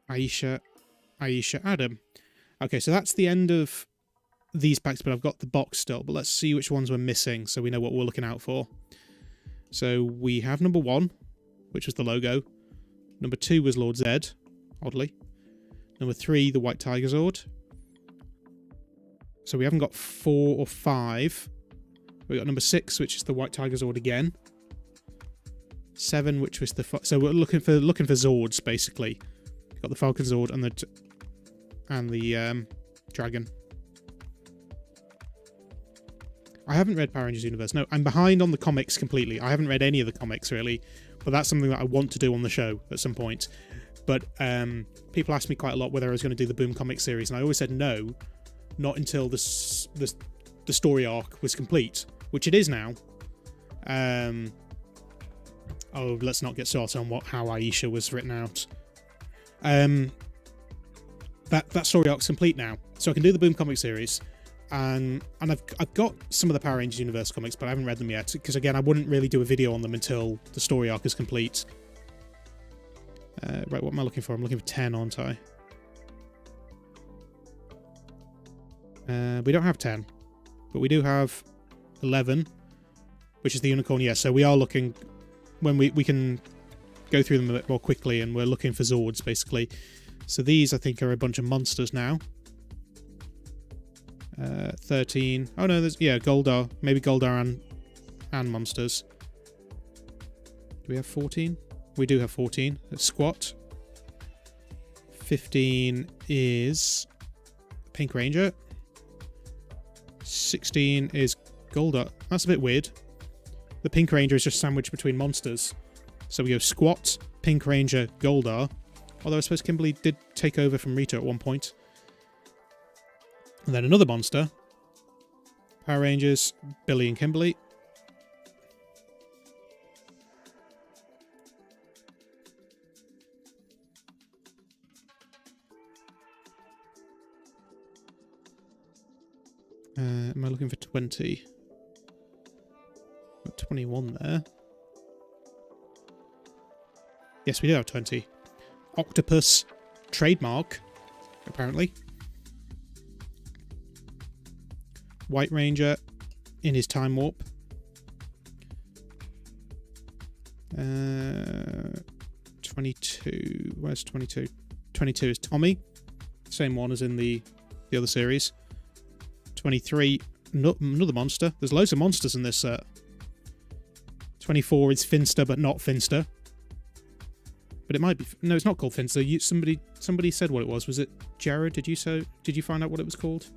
Aisha, Adam. Okay, so that's the end of these packs, but I've got the box still. But let's see which ones we're missing so we know what we're looking out for. So we have number 1, which was the logo. Number 2 was Lord Zed, oddly. Number 3, the White Tiger Zord. So we haven't got 4 or 5. We got number 6, which is the White Tiger Zord again. 7, which was the... So we're looking for Zords, basically. We've got the Falcon Zord and the Dragon. I haven't read Power Rangers Universe. No, I'm behind on the comics completely. I haven't read any of the comics, really. But that's something that I want to do on the show at some point. But people asked me quite a lot whether I was going to do the Boom comic series, and I always said no, not until the story arc was complete, which it is now. Oh, let's not get started on how Aisha was written out. That story arc's complete now, so I can do the Boom comic series, and I've got some of the Power Rangers Universe comics, but I haven't read them yet because again I wouldn't really do a video on them until the story arc is complete. Right, what am I looking for? I'm looking for 10, aren't I? We don't have 10, but we do have 11, which is the unicorn. Yes, so we are looking. When we can go through them a bit more quickly, and we're looking for Zords, basically. So these, I think, are a bunch of monsters now. 13. Oh, no, there's... Yeah, Goldar. Maybe Goldar and monsters. Do we have 14? We do have 14. It's Squat. 15 is Pink Ranger. 16 is Goldar. That's a bit weird. The Pink Ranger is just sandwiched between monsters. So we go Squat, Pink Ranger, Goldar. Although I suppose Kimberly did take over from Rita at one point. And then another monster. Power Rangers, Billy and Kimberly. Am I looking for 20? 21 there. Yes, we do have 20. Octopus trademark, apparently. White Ranger in his time warp. 22. Where's 22? 22 is Tommy. Same one as in the other series. 23, another monster. There's loads of monsters in this set. 24 is Finster, but not Finster. But it might be... No, it's not called Finster. Somebody said what it was. Was it Jared? Did you find out what it was called?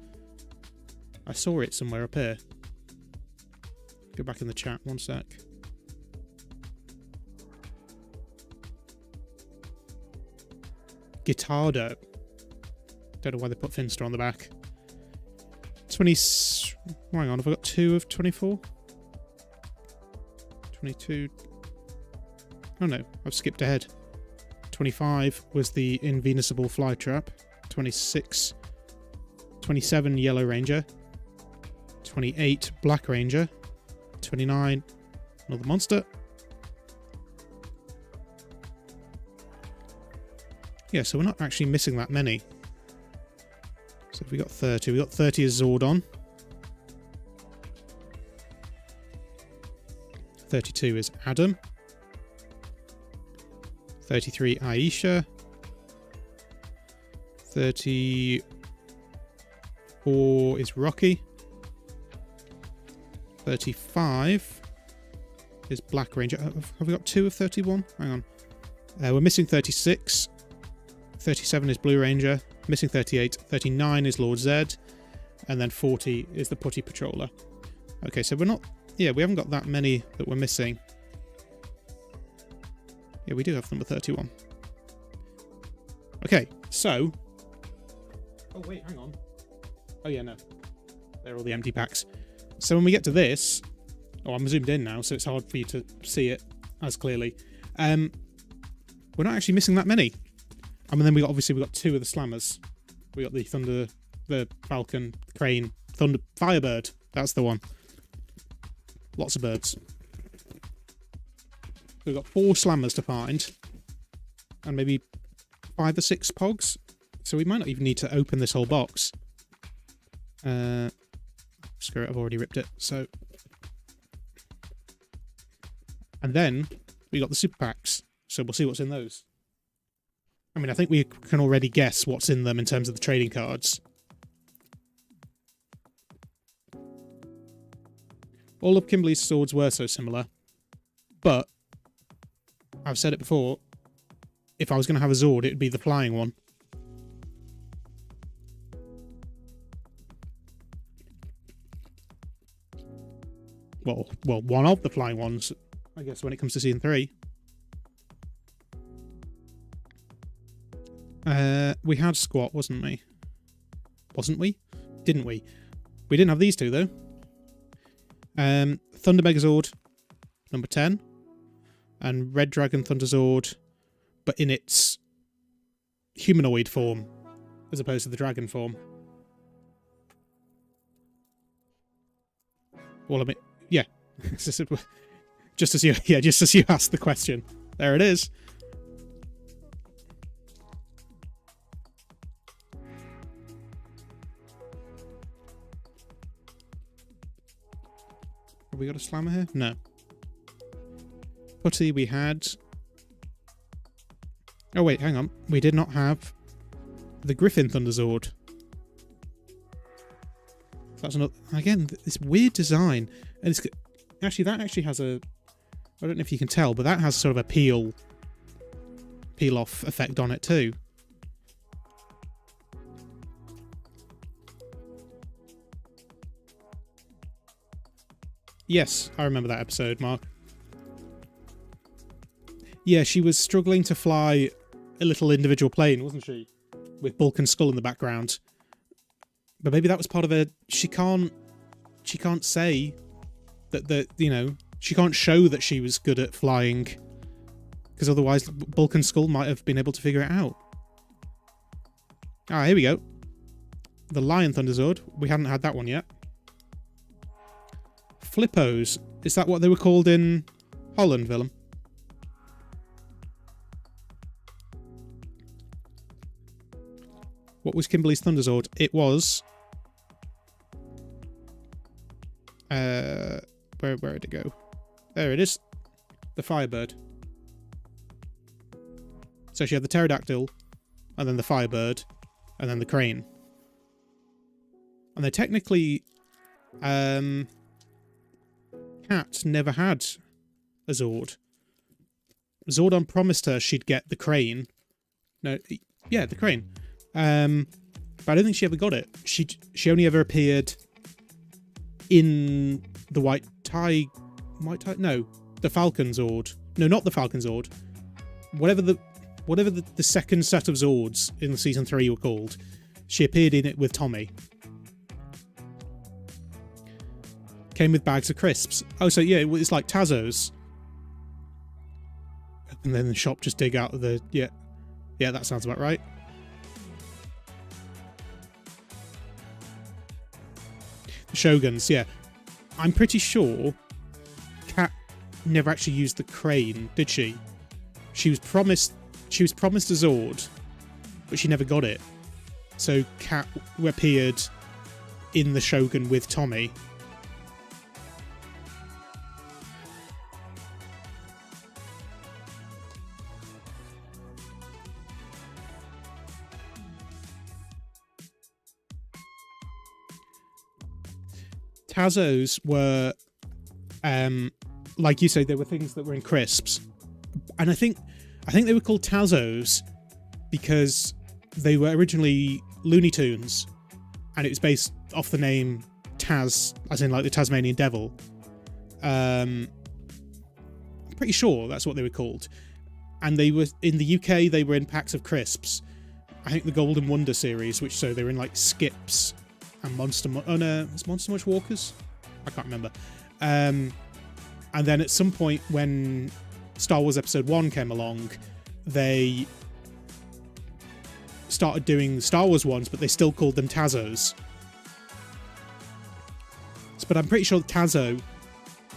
I saw it somewhere up here. Go back in the chat, one sec. Guitardo. Don't know why they put Finster on the back. 20... Hang on, have I got 2 of 24? 22... Oh no, I've skipped ahead. 25 was the Invencible Flytrap. 26... 27 Yellow Ranger. 28 Black Ranger. 29 another monster. Yeah, so we're not actually missing that many. So we got 30. We got 30 as Zordon. 32 is Adam. 33 Aisha. 34 is Rocky. 35 is Black Ranger. Have we got 2 of 31? Hang on. We're missing 36. 37 is Blue Ranger. Missing 38. 39 is Lord Zed. And then 40 is the Putty Patroller. Okay, so we're not... Yeah, we haven't got that many that we're missing. Yeah, we do have number 31. Okay, so... Oh, wait, hang on. Oh, yeah, no. They're all the empty packs. So when we get to this... Oh, I'm zoomed in now, so it's hard for you to see it as clearly. We're not actually missing that many. I mean, then we got 2 of the Slammers. We got the Thunder, the Falcon, Crane, Thunder, Firebird. That's the one. Lots of birds. We've got 4 Slammers to find. And maybe 5 or 6 Pogs. So we might not even need to open this whole box. Screw it, I've already ripped it. So... And then we got the Super Packs. So we'll see what's in those. I mean, I think we can already guess what's in them in terms of the trading cards. All of Kimberly's swords were so similar. But, I've said it before, if I was going to have a Zord, it would be the flying one. Well, one of the flying ones, I guess, when it comes to Season 3. We had Squat, wasn't we? Wasn't we? Didn't we? We didn't have these 2, though. Thunder Megazord, number 10. And Red Dragon Thunderzord, but in its humanoid form, as opposed to the dragon form. Well, I mean, yeah. just as you asked the question. There it is. Have we got a Slammer here? No. Putty we had... Oh wait, hang on. We did not have the Griffin Thunderzord. That's another... Again, this weird design. And it's... Actually, that actually has a... I don't know if you can tell, but that has sort of a peel-off effect on it too. Yes, I remember that episode, Mark. Yeah, she was struggling to fly a little individual plane, wasn't she? With Bulk and Skull in the background. But maybe that was part of her... She can't say that she can't show that she was good at flying. Because otherwise Bulk and Skull might have been able to figure it out. Ah, here we go. The Lion Thunderzord. We hadn't had that one yet. Flippos. Is that what they were called in Holland, Willem? What was Kimberly's Thunderzord? It was... Where did it go? There it is. The Firebird. So she had the Pterodactyl, and then the Firebird, and then the Crane. And they technically... Cat never had a Zord. Zordon promised her she'd get the crane. No, yeah, the crane. But I don't think she ever got it. She only ever appeared in the White Tie... No, the Falcon Zord. No, not the Falcon Zord. Whatever the second set of Zords in Season 3 were called, she appeared in it with Tommy. Came with bags of crisps. Oh, so yeah, it's like Tazos. And then the shop just dig out of the... Yeah, that sounds about right. The Shoguns, yeah. I'm pretty sure Kat never actually used the crane, did she? She was promised a Zord, but she never got it. So Kat appeared in the Shogun with Tommy. Tazos were, like you say, they were things that were in crisps, and I think they were called Tazos because they were originally Looney Tunes, and it was based off the name Taz, as in like the Tasmanian Devil. I'm pretty sure that's what they were called, and they were in the UK. They were in packs of crisps. I think the Golden Wonder series, which so they were in like Skips. And was Monster Much Walkers? I can't remember. And then at some point when Star Wars Episode 1 came along, they started doing Star Wars ones, but they still called them Tazos. But I'm pretty sure Tazo,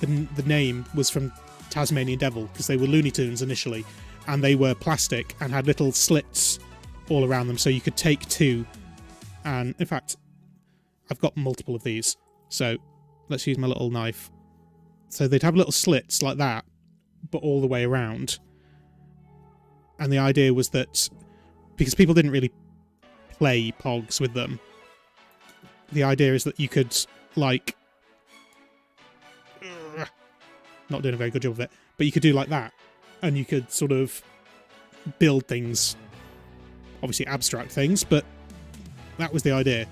the name, was from Tasmanian Devil, because they were Looney Tunes initially, and they were plastic and had little slits all around them, so you could take two. And, in fact... I've got multiple of these, so let's use my little knife. So they'd have little slits like that, but all the way around. And the idea was that, because people didn't really play Pogs with them, the idea is that you could, like... Not doing a very good job of it, but you could do like that, and you could sort of build things, obviously abstract things, but that was the idea.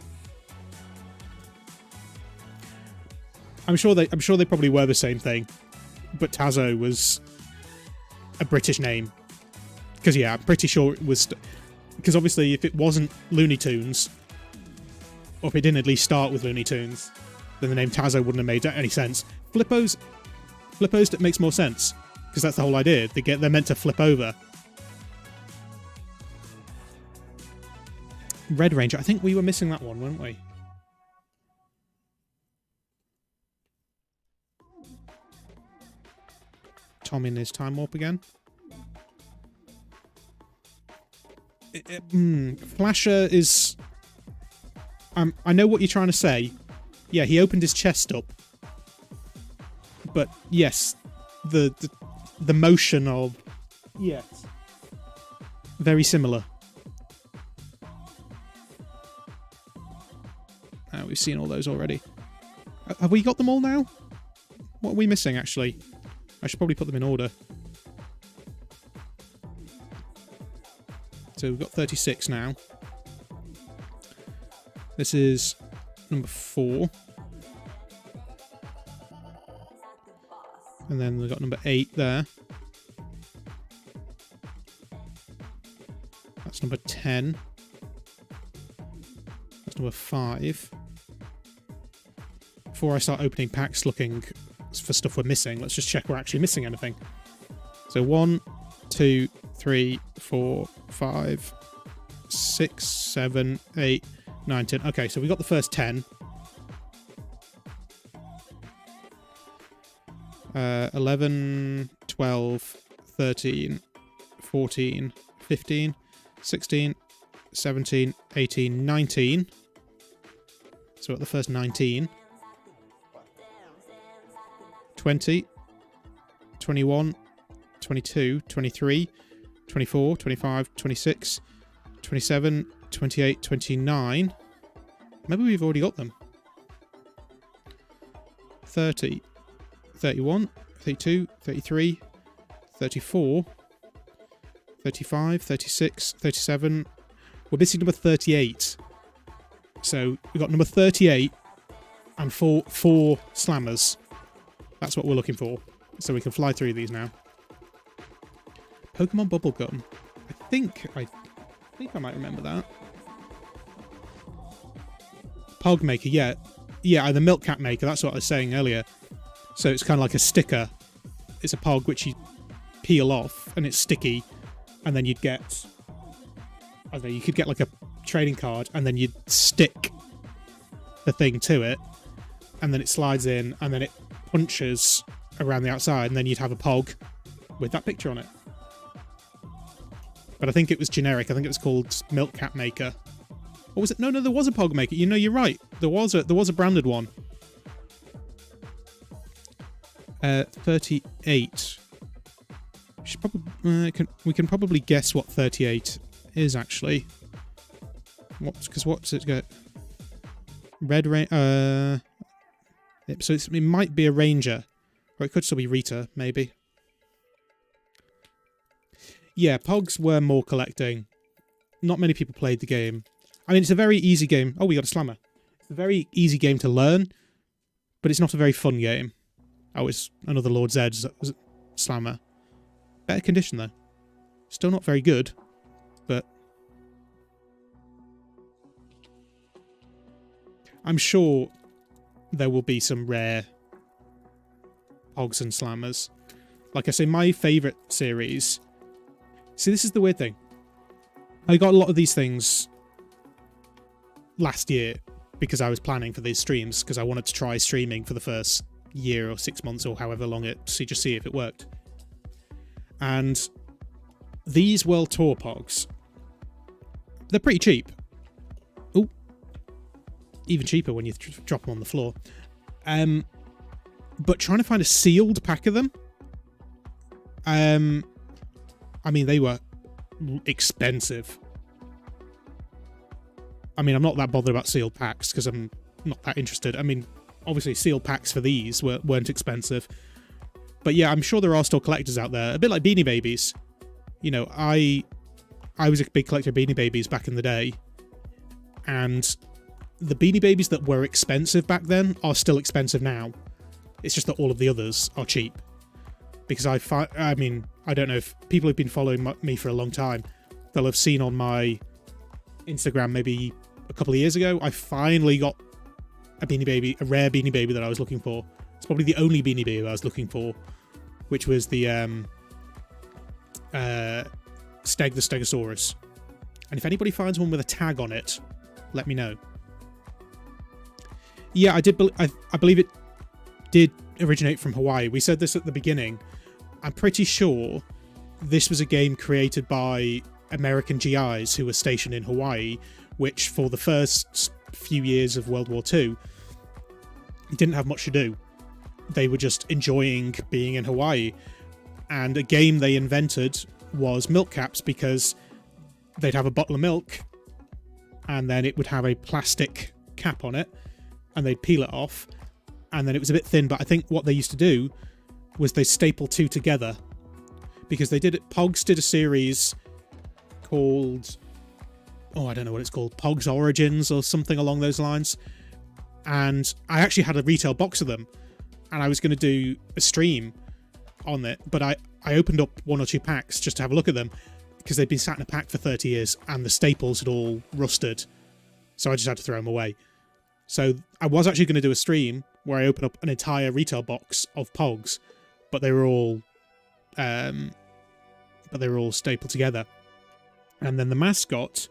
I'm sure they probably were the same thing, but Tazo was a British name. Because yeah, I'm pretty sure it was... Because obviously if it wasn't Looney Tunes, or if it didn't at least start with Looney Tunes, then the name Tazo wouldn't have made any sense. Flippos, it makes more sense, because that's the whole idea. They're meant to flip over. Red Ranger, I think we were missing that one, weren't we? Tom in his time warp again. Flasher is... I know what you're trying to say. Yeah, he opened his chest up. But yes, the motion of... Yes. Very similar. We've seen all those already. Have we got them all now? What are we missing, actually? I should probably put them in order. So we've got 36 now. This is number 4. And then we've got number 8 there. That's number 10. That's number 5. Before I start opening packs looking for stuff we're missing, let's just check we're actually missing anything. So 1, 2, 3, 4, 5, 6, 7, 8, 9, 10. Okay, so we got the first 10. 11, 12, 13, 14, 15, 16, 17, 18, 19. So we're at the first 19. 20, 21, 22, 23, 24, 25, 26, 27, 28, 29. Maybe we've already got them. 30, 31, 32, 33, 34, 35, 36, 37. We're missing number 38. So we've got number 38 and four slammers. That's what we're looking for. So we can fly through these now. Pokemon Bubblegum. I think I might remember that. Pog Maker, yeah. Yeah, the Milk Cap Maker, that's what I was saying earlier. So it's kind of like a sticker. It's a Pog which you peel off, and it's sticky. And then you'd get... I don't know, you could get like a trading card, and then you'd stick the thing to it, and then it slides in, and then it punches around the outside, and then you'd have a Pog with that picture on it. But I think it was generic. I think it was called Milk Cap Maker. Or was it? No, there was a Pog Maker. You know, you're right. There was a branded one. 38. We can probably guess what 38 is actually. What's it got? Red Ranger. So it might be a Ranger, or it could still be Rita, maybe. Yeah, Pogs were more collecting. Not many people played the game. I mean, it's a very easy game. Oh, we got a Slammer. It's a very easy game to learn, but it's not a very fun game. Oh, it's another Lord Zed's Slammer. Better condition, though. Still not very good, but... I'm sure there will be some rare Pogs and Slammers. Like I say, my favourite series... See, this is the weird thing. I got a lot of these things last year because I was planning for these streams, because I wanted to try streaming for the first year or 6 months or however long just see if it worked. And these World Tour Pogs, they're pretty cheap. Oh, even cheaper when you drop them on the floor. But trying to find a sealed pack of them, I mean, they were expensive. I mean, I'm not that bothered about sealed packs because I'm not that interested. I mean, obviously sealed packs for these weren't expensive. But yeah, I'm sure there are still collectors out there. A bit like Beanie Babies. You know, I was a big collector of Beanie Babies back in the day. And the Beanie Babies that were expensive back then are still expensive now. It's just that all of the others are cheap. Because I mean, I don't know if people who've been following me for a long time, they'll have seen on my Instagram maybe a couple of years ago, I finally got a Beanie Baby, a rare Beanie Baby that I was looking for. It's probably the only Beanie Baby I was looking for, which was the Steg the Stegosaurus. And if anybody finds one with a tag on it, let me know. Yeah, I believe it did originate from Hawaii. We said this at the beginning. I'm pretty sure this was a game created by American GIs who were stationed in Hawaii, which for the first few years of World War II didn't have much to do. They were just enjoying being in Hawaii. And a game they invented was milk caps, because they'd have a bottle of milk and then it would have a plastic cap on it and they'd peel it off, and then it was a bit thin, but I think what they used to do was they staple two together, because Pogs did a series called, oh, I don't know what it's called, Pogs Origins or something along those lines, and I actually had a retail box of them, and I was going to do a stream on it, but I opened up 1 or 2 packs just to have a look at them, because they'd been sat in a pack for 30 years and the staples had all rusted, so I just had to throw them away. So I was actually going to do a stream where I opened up an entire retail box of Pogs, but they were all stapled together. And then the mascot,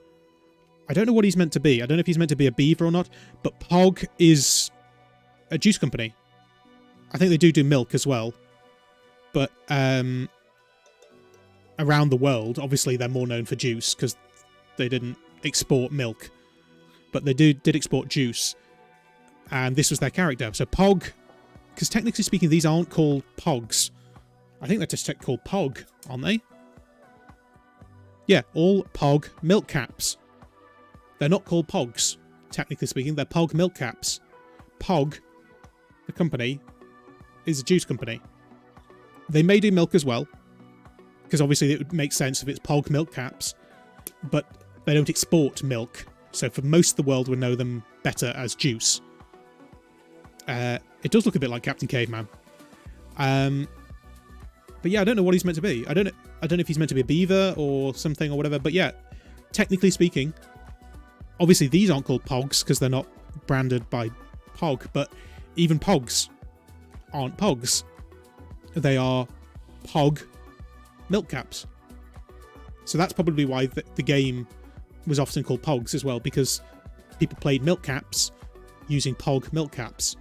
I don't know what he's meant to be. I don't know if he's meant to be a beaver or not, but Pog is a juice company. I think they do milk as well. But around the world, obviously they're more known for juice because they didn't export milk. But they did export juice. And this was their character. So Pog, because technically speaking, these aren't called Pogs. I think they're just called Pog, aren't they? Yeah, all Pog milk caps. They're not called Pogs, technically speaking. They're Pog milk caps. Pog, the company, is a juice company. They may do milk as well, because obviously it would make sense if it's Pog milk caps, but they don't export milk, so for most of the world we know them better as juice. It does look a bit like Captain Caveman. But yeah, I don't know what he's meant to be. I don't know if he's meant to be a beaver or something or whatever, but yeah, technically speaking, obviously these aren't called Pogs because they're not branded by Pog, but even Pogs aren't Pogs. They are Pog milk caps. So that's probably why the game was often called Pogs as well, because people played milk caps using Pog milk caps.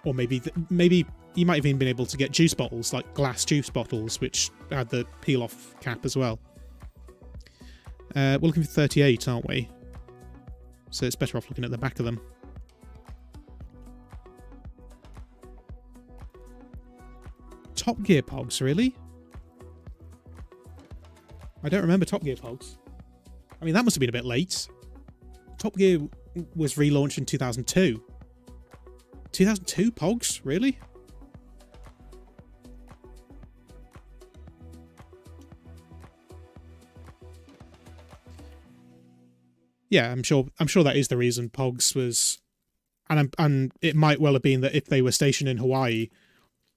Or maybe you might have even been able to get juice bottles, like glass juice bottles, which had the peel-off cap as well. We're looking for 38, aren't we? So it's better off looking at the back of them. Top Gear Pogs, really? I don't remember Top Gear Pogs. I mean, that must have been a bit late. Top Gear was relaunched in 2002. 2002 Pogs? Really? Yeah, I'm sure that is the reason Pogs was, and it might well have been that if they were stationed in Hawaii,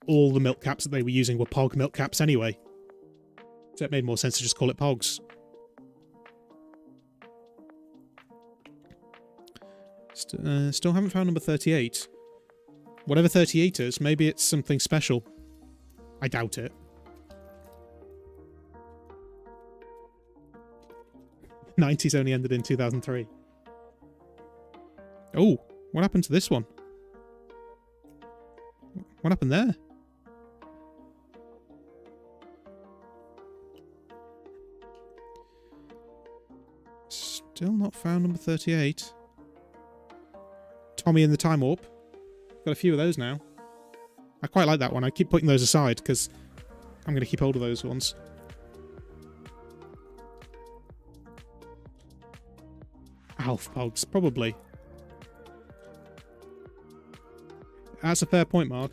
all the milk caps that they were using were Pog milk caps anyway. So it made more sense to just call it Pogs. Still haven't found number 38. Whatever 38 is, maybe it's something special. I doubt it. 90s only ended in 2003. Oh, what happened to this one? What happened there? Still not found number 38. Tommy in the Time Warp. Got a few of those now. I quite like that one. I keep putting those aside because I'm going to keep hold of those ones. Alf Pogs, probably. That's a fair point, Mark.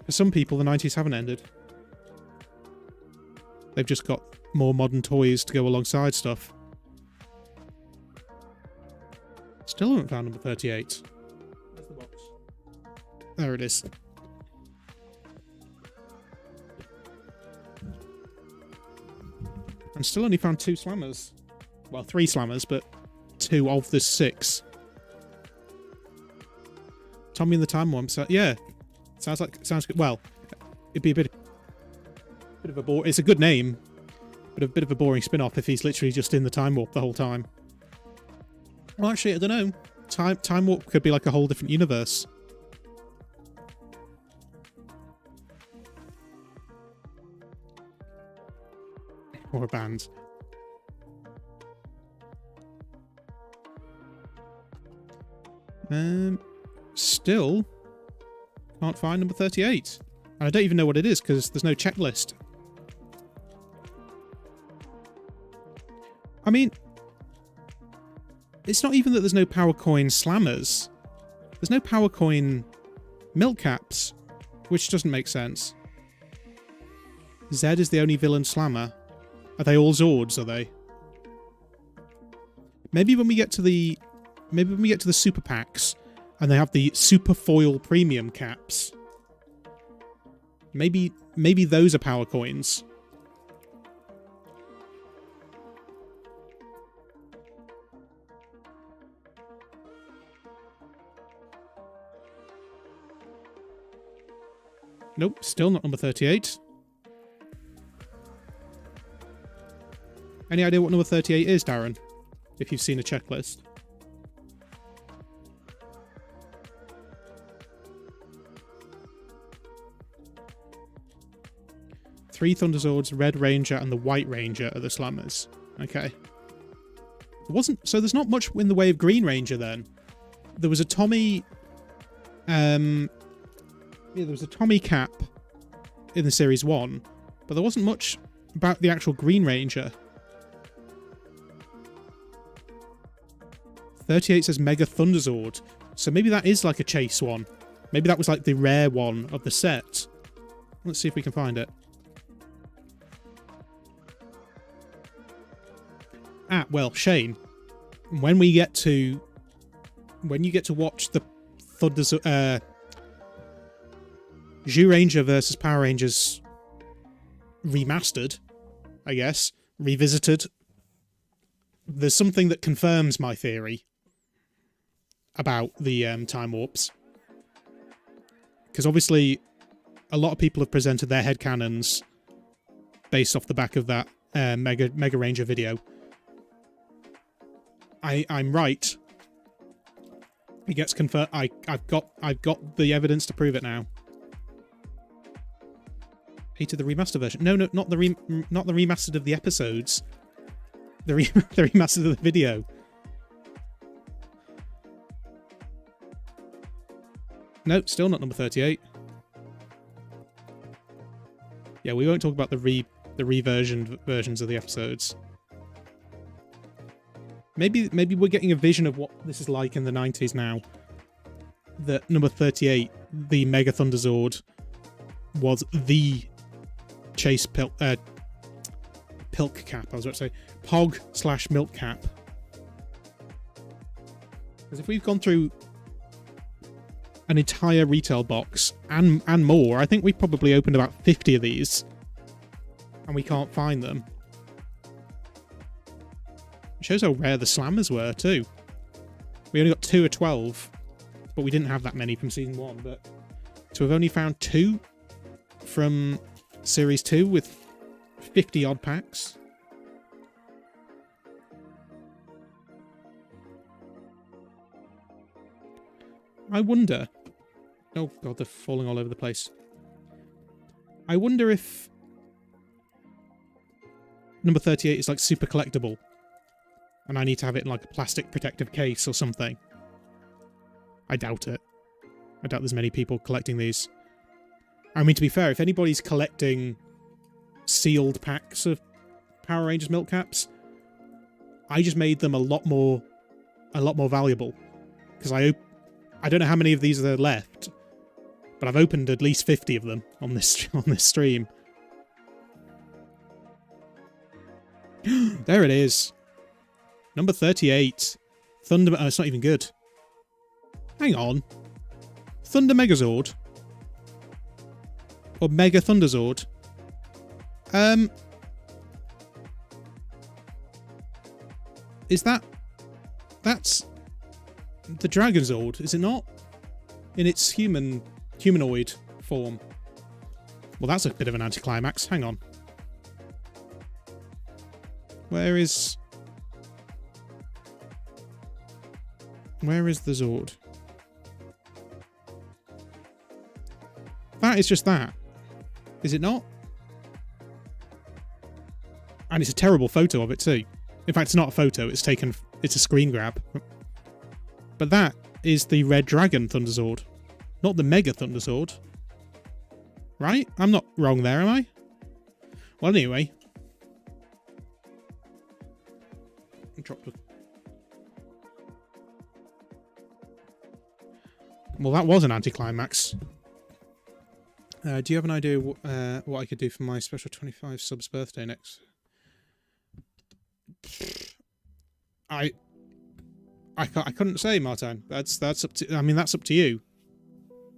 For some people, the 90s haven't ended. They've just got more modern toys to go alongside stuff. Still haven't found number 38. Where's the box? There it is. And still only found 2 slammers. Well, 3 slammers, but 2 of the 6. Tommy in the Time Warp. So, yeah, sounds good. Well, it'd be a bit of a bore. It's a good name, but a bit of a boring spin-off if he's literally just in the Time Warp the whole time. Well, actually, I don't know. Time Warp could be like a whole different universe. Or a band. Still can't find number 38. And I don't even know what it is because there's no checklist. I mean, it's not even that there's no Power Coin slammers. There's no Power Coin milk caps, which doesn't make sense. Zed is the only villain slammer. Are they all Zords, are they? Maybe when we get to the super packs and they have the super foil premium caps, maybe those are Power Coins. Nope, still not number 38. Any idea what number 38 is, Darren? If you've seen a checklist. Three Thunderzords, Red Ranger, and the White Ranger are the slammers. Okay. So there's not much in the way of Green Ranger then. There was a Tommy... Yeah, there was a Tommy cap in the Series 1, but there wasn't much about the actual Green Ranger. 38 says Mega Thunderzord, so maybe that is like a chase one. Maybe that was like the rare one of the set. Let's see if we can find it. Well, Shane, when you get to watch the Ranger versus Power Rangers remastered, I guess, revisited, there's something that confirms my theory about the time warps. Because obviously, a lot of people have presented their headcanons based off the back of that Mega Ranger video. I'm right. It gets confirmed. I've got the evidence to prove it now. Hated the remastered version. No, not the remastered of the episodes. The remastered of the video. Nope, still not number 38. Yeah, we won't talk about the reversioned versions of the episodes. Maybe we're getting a vision of what this is like in the 90s now. That number 38, the Mega Thunderzord, was the chase pilk cap. I was about to say Pog/milk cap. Because if we've gone through an entire retail box and more, I think we've probably opened about 50 of these, and we can't find them. It shows how rare the slammers were too. We only got 2 of 12, but we didn't have that many from season 1. But so we've only found 2 from series 2 with 50 odd packs. I wonder... Oh god, they're falling all over the place. I wonder if number 38 is like super collectible, and I need to have it in like a plastic protective case or something. I doubt it. I doubt there's many people collecting these. I mean, to be fair, if anybody's collecting sealed packs of Power Rangers milk caps, I just made them a lot more valuable. Because I don't know how many of these are left, but I've opened at least 50 of them on this stream. There it is. Number 38. Thunder... Oh, it's not even good. Hang on. Thunder Megazord? Or Mega Thunderzord? Is that... That's... the Dragon Zord, is it not? In its humanoid form. Well, that's a bit of an anticlimax. Hang on. Where is the Zord? That is just that. Is it not? And it's a terrible photo of it too. In fact, it's not a photo, it's a screen grab. But that is the Red Dragon Thunderzord, not the Mega Thunderzord. Right? I'm not wrong there, am I? Well, anyway. Well, that was an anticlimax. Do you have an idea what I could do for my special 25 subs birthday next? I couldn't say, Martin. That's up to... I mean, that's up to you.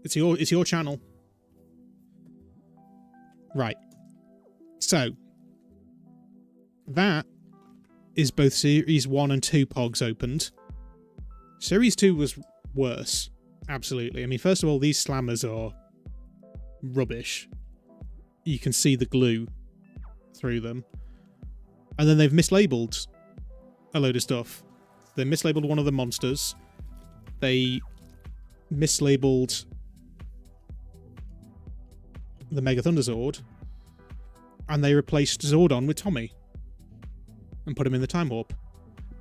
It's your channel. Right. So, that is both Series 1 and 2 Pogs opened. Series 2 was worse. Absolutely. I mean, first of all, these slammers are rubbish. You can see the glue through them. And then they've mislabeled a load of stuff. They mislabeled one of the monsters. They mislabeled the Mega Thunderzord. And they replaced Zordon with Tommy. And put him in the time warp.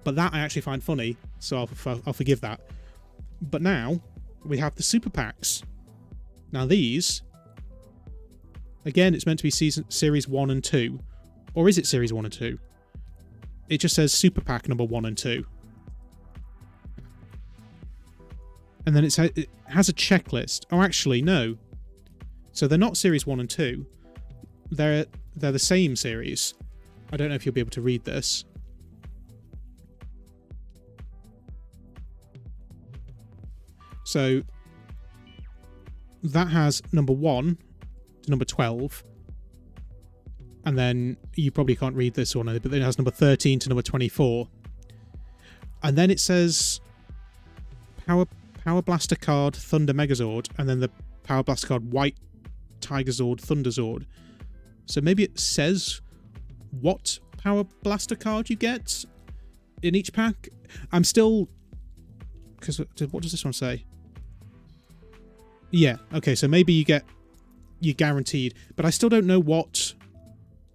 But that I actually find funny, so I'll forgive that. But now, we have the Super Packs. Now these... Again, it's meant to be Series 1 and 2. Or is it Series 1 and 2? It just says Super Pack number 1 and 2. And then it has a checklist. Oh, actually, no. So they're not Series 1 and 2. They're the same series. I don't know if you'll be able to read this. So that has number 1 to number 12. And then you probably can't read this one, but then it has number 13 to number 24. And then it says Power Blaster card Thunder Megazord, and then the Power Blaster card White Tigerzord Thunderzord. So maybe it says what Power Blaster card you get in each pack. I'm still... because what does this one say? Yeah, okay, so maybe you're guaranteed, but I still don't know what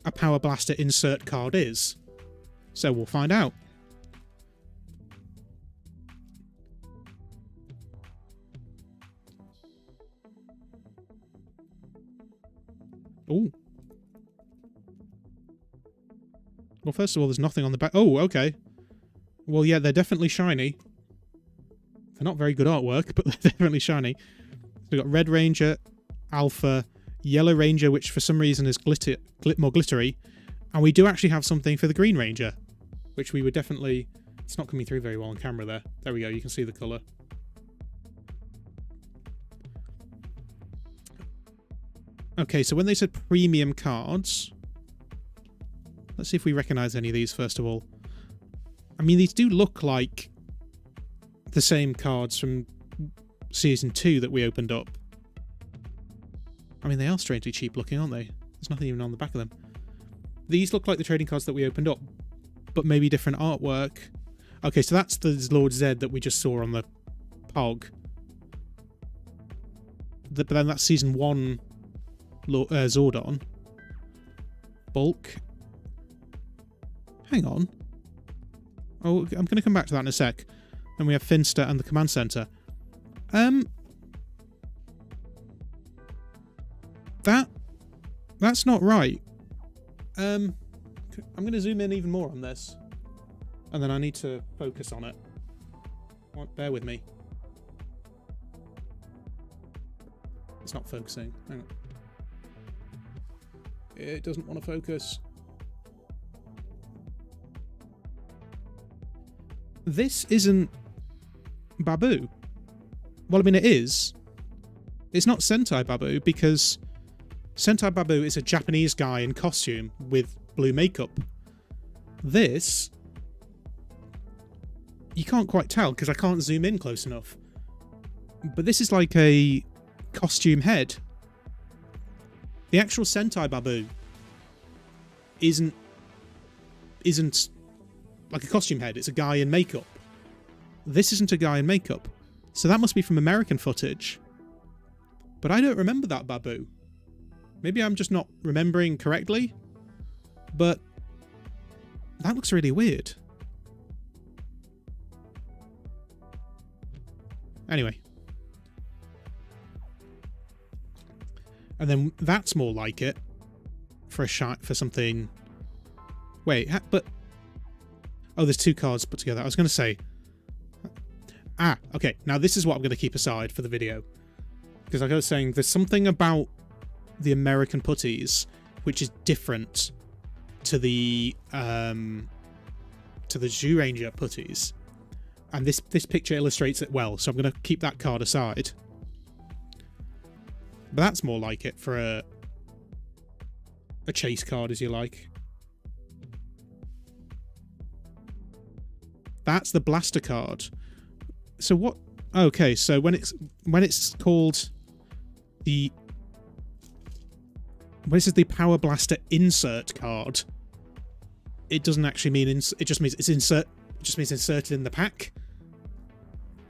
a Power Blaster insert card is. So we'll find out. Oh. Well, first of all, there's nothing on the back. Oh, okay. Well, yeah, they're definitely shiny. They're not very good artwork, but they're definitely shiny. So we've got Red Ranger, Alpha, Yellow Ranger, which for some reason is more glittery. And we do actually have something for the Green Ranger, which we would definitely... It's not coming through very well on camera there. There we go, you can see the colour. Okay, so when they said premium cards... Let's see if we recognise any of these first of all. I mean, these do look like the same cards from Season 2 that we opened up. I mean, they are strangely cheap looking, aren't they? There's nothing even on the back of them. These look like the trading cards that we opened up, but maybe different artwork. Okay, so that's the Lord Zed that we just saw on the Pog. But then that's Season 1 Zordon. Bulk. Hang on. Oh, I'm going to come back to that in a sec. Then we have Finster and the Command Center. That's not right. I'm going to zoom in even more on this. And then I need to focus on it. Bear with me. It's not focusing. Hang on. It doesn't want to focus. This isn't Babu. Well, I mean, it is. It's not Sentai Babu, because Sentai Babu is a Japanese guy in costume with blue makeup. This... You can't quite tell, because I can't zoom in close enough. But this is like a costume head. The actual Sentai Babu isn't like a costume head. It's a guy in makeup. This isn't a guy in makeup. So that must be from American footage. But I don't remember that Babu. Maybe I'm just not remembering correctly. But that looks really weird. Anyway. And then that's more like it for something. Wait, but oh, there's two cards put together. I was going to say... okay. Now this is what I'm going to keep aside for the video. Because like I was saying, there's something about the American putties which is different to the Zhu Ranger putties. And this picture illustrates it well, so I'm going to keep that card aside. But that's more like it for a chase card, as you like. That's the blaster card. So what? Okay, so when it's called the this is the Power Blaster insert card, it doesn't actually mean it just means it's insert. It just means inserted in the pack.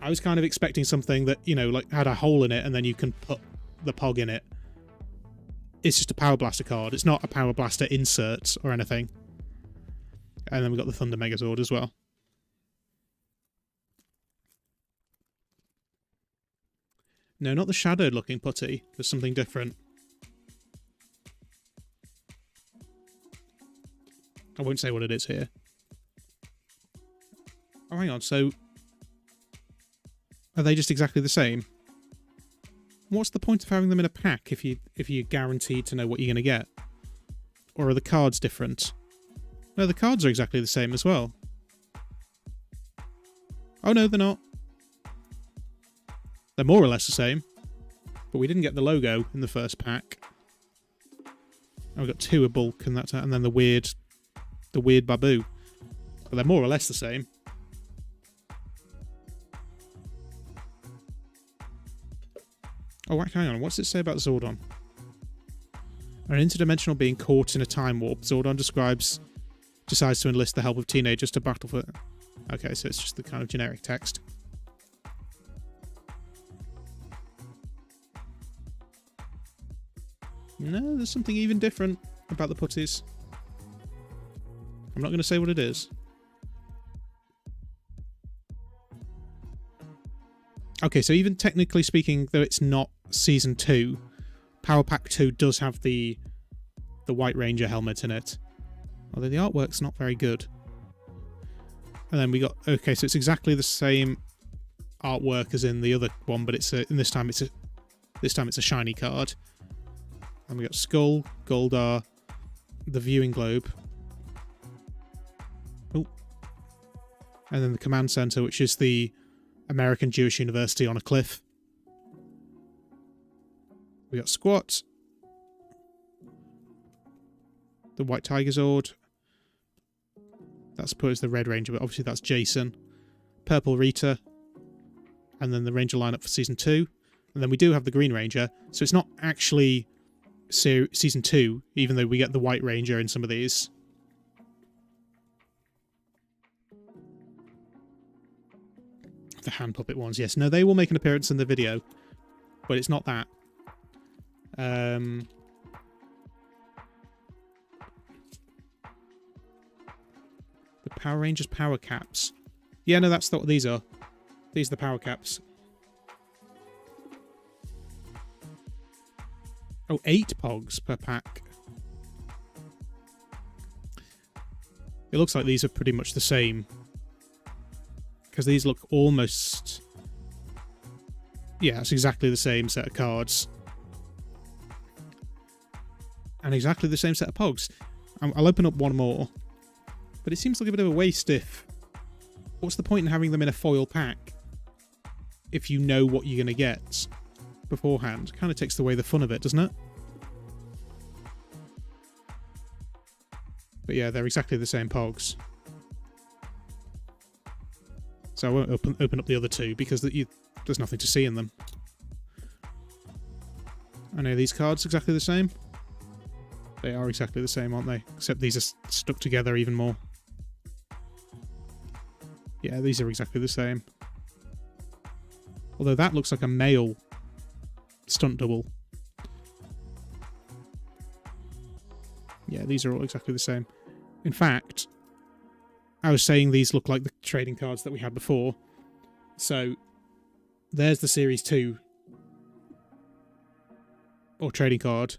I was kind of expecting something that, you know, like had a hole in it and then you can put the Pog in it. It's just a Power Blaster card. It's not a Power Blaster insert or anything. And then we've got the Thunder Megazord as well. No, not the shadowed looking putty. There's something different. I won't say what it is here. Oh, hang on. So, are they just exactly the same? What's the point of having them in a pack if you're guaranteed to know what you're going to get? Or are the cards different? No, the cards are exactly the same as well. Oh no, they're not. They're more or less the same, but we didn't get the logo in the first pack. And we got 2 a bulk, and then the weird Baboo. But they're more or less the same. Oh, hang on. What's it say about Zordon? An interdimensional being caught in a time warp. Zordon decides to enlist the help of teenagers to battle for... Okay, so it's just the kind of generic text. No, there's something even different about the putties. I'm not going to say what it is. Okay, so even technically speaking, though it's not Season 2, Power Pack 2 does have the White Ranger helmet in it. Although the artwork's not very good. And then we got... Okay, so it's exactly the same artwork as in the other one, but this time it's a shiny card. And we got Skull, Goldar, the Viewing Globe. Oh. And then the Command Center, which is the American Jewish University on a cliff. We got Squat. The White Tiger Zord. That's supposed the Red Ranger, but obviously that's Jason. Purple Rita. And then the Ranger lineup for Season 2. And then we do have the Green Ranger. So it's not actually Season 2, even though we get the White Ranger in some of these. The hand puppet ones, yes. No, they will make an appearance in the video, but it's not that. The Power Rangers power caps. Yeah, no, that's what these are. These are the power caps. Oh, 8 Pogs per pack. It looks like these are pretty much the same. Because these look almost... Yeah, it's exactly the same set of cards. And exactly the same set of Pogs. I'll open up one more. But it seems like a bit of a waste if... What's the point in having them in a foil pack if you know what you're going to get beforehand? Kind of takes away the fun of it, doesn't it? But yeah, they're exactly the same Pogs. So I won't open up the other two because there's nothing to see in them. I know these cards exactly the same. They are exactly the same, aren't they? Except these are stuck together even more. Yeah, these are exactly the same. Although that looks like a male stunt double. Yeah, these are all exactly the same. In fact, I was saying these look like the trading cards that we had before. So, there's the Series 2. Or trading card.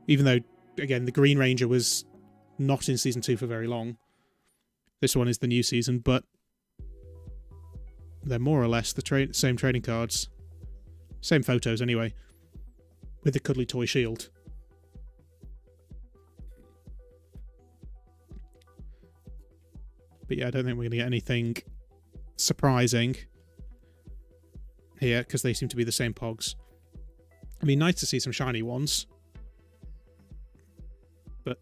Even though, again, the Green Ranger was not in Season 2 for very long. This one is the new season, but they're more or less the same trading cards. Same photos, anyway. With the cuddly toy shield. But yeah, I don't think we're going to get anything surprising here, because they seem to be the same Pogs. I mean, nice to see some shiny ones. But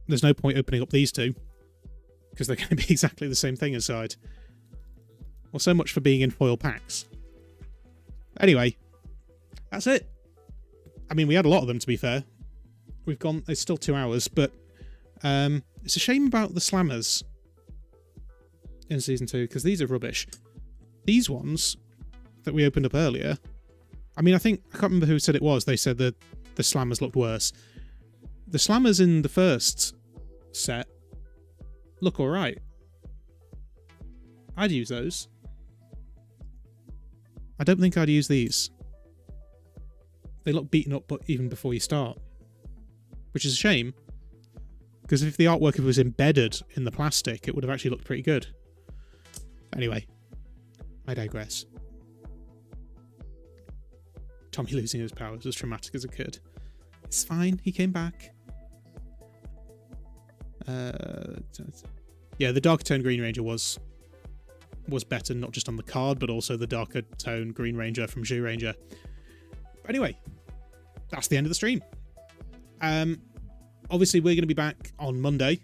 there's no point opening up these two, because they're going to be exactly the same thing inside. Well, so much for being in foil packs. Anyway, that's it. I mean, we had a lot of them, to be fair. It's still 2 hours, but it's a shame about the slammers in Season 2, because these are rubbish. These ones that we opened up earlier, I mean, I can't remember who said it was, they said that the slammers looked worse. The slammers in the first set look alright. I'd use those. I don't think I'd use these. They look beaten up even before you start. Which is a shame. Because if the artwork was embedded in the plastic, it would have actually looked pretty good. Anyway, I digress. Tommy losing his powers was traumatic as a kid. It's fine, he came back. Yeah, the Dark Tone Green Ranger was was better, not just on the card, but also the darker tone Green Ranger from Zyuranger. But anyway, that's the end of the stream. Obviously, we're going to be back on Monday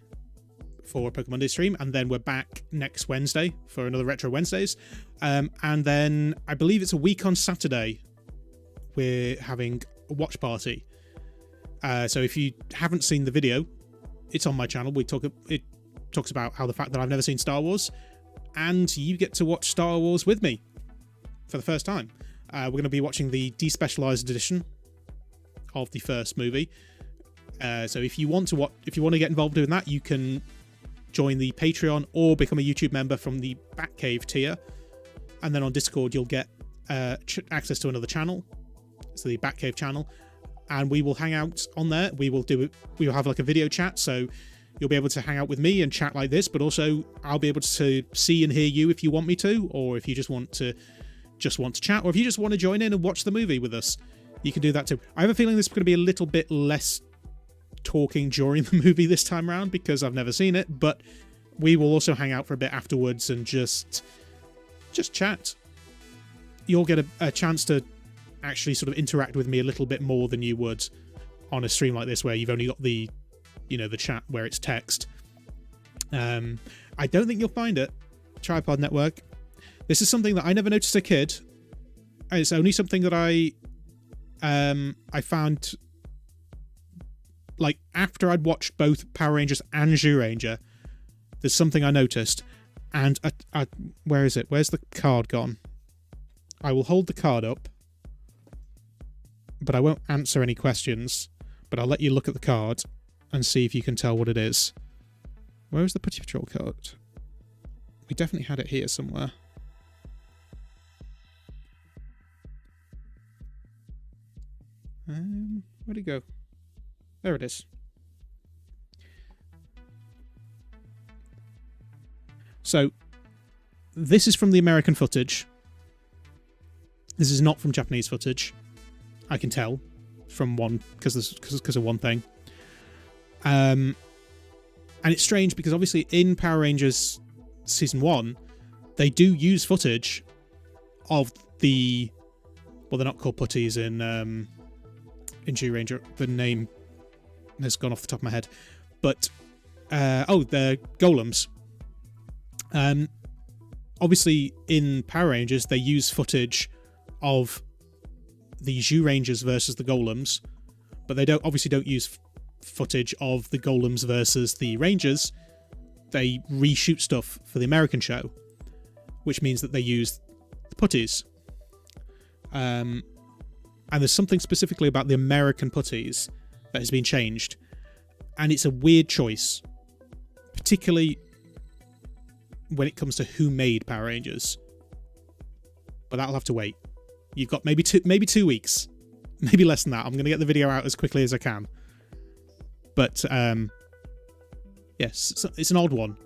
for a Pokemon Monday stream, and then we're back next Wednesday for another Retro Wednesdays. And then I believe it's a week on Saturday, we're having a watch party. So if you haven't seen the video, it's on my channel. It talks about how the fact that I've never seen Star Wars, and you get to watch Star Wars with me for the first time. We're going to be watching the despecialized edition of the first movie. So if you want to get involved in that, you can join the Patreon or become a YouTube member from the Batcave tier, and then on Discord you'll get access to another channel, so the Batcave channel, and we will hang out on there. We will have like a video chat, so you'll be able to hang out with me and chat like this, but also I'll be able to see and hear you if you want me to, or if you just want to chat, or if you just want to join in and watch the movie with us, you can do that too. I have a feeling this is going to be a little bit less talking during the movie this time around because I've never seen it, but we will also hang out for a bit afterwards and just chat. You'll get a chance to actually sort of interact with me a little bit more than you would on a stream like this, where you've only got the chat where it's text. I don't think you'll find it. Tripod Network. This is something that I never noticed as a kid. And it's only something that I found, like, after I'd watched both Power Rangers and Zyuranger. There's something I noticed, and where is it? Where's the card gone? I will hold the card up, but I won't answer any questions, but I'll let you look at the card and see if you can tell what it is. Where is the Putty Patrol card? We definitely had it here somewhere. Where'd it go? There it is. So, this is from the American footage. This is not from Japanese footage. I can tell from one, because of one thing. And it's strange because obviously in Power Rangers Season 1, they do use footage of the... Well, they're not called putties in Zyuranger. The name has gone off the top of my head. But, they're golems. Obviously in Power Rangers, they use footage of the Zyurangers versus the golems, but they obviously don't use footage of the golems versus the Rangers. They reshoot stuff for the American show, which means that they use the putties. And there's something specifically about the American putties that has been changed, and it's a weird choice, particularly when it comes to who made Power Rangers. But that'll have to wait. You've got maybe 2 weeks, maybe less than that. I'm going to get the video out as quickly as I can. But yes, it's an odd one.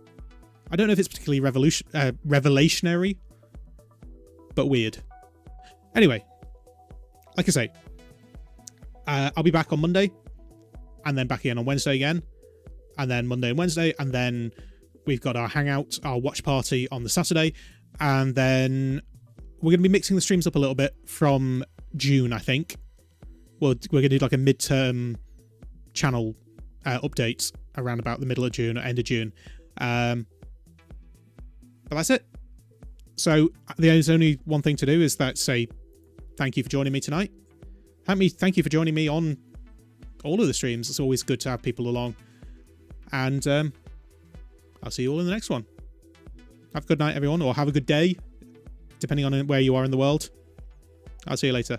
I don't know if it's particularly revelationary, but weird. Anyway, like I say, I'll be back on Monday, and then back again on Wednesday again, and then Monday and Wednesday, and then we've got our hangout, our watch party on the Saturday, and then we're going to be mixing the streams up a little bit from June, I think. We're going to do like a midterm channel update around about the middle of June or end of June. But that's it. So there's only one thing to do, is that say thank you for joining me tonight. Thank you for joining me on all of the streams. It's always good to have people along. And I'll see you all in the next one. Have a good night, everyone, or have a good day, depending on where you are in the world. I'll see you later.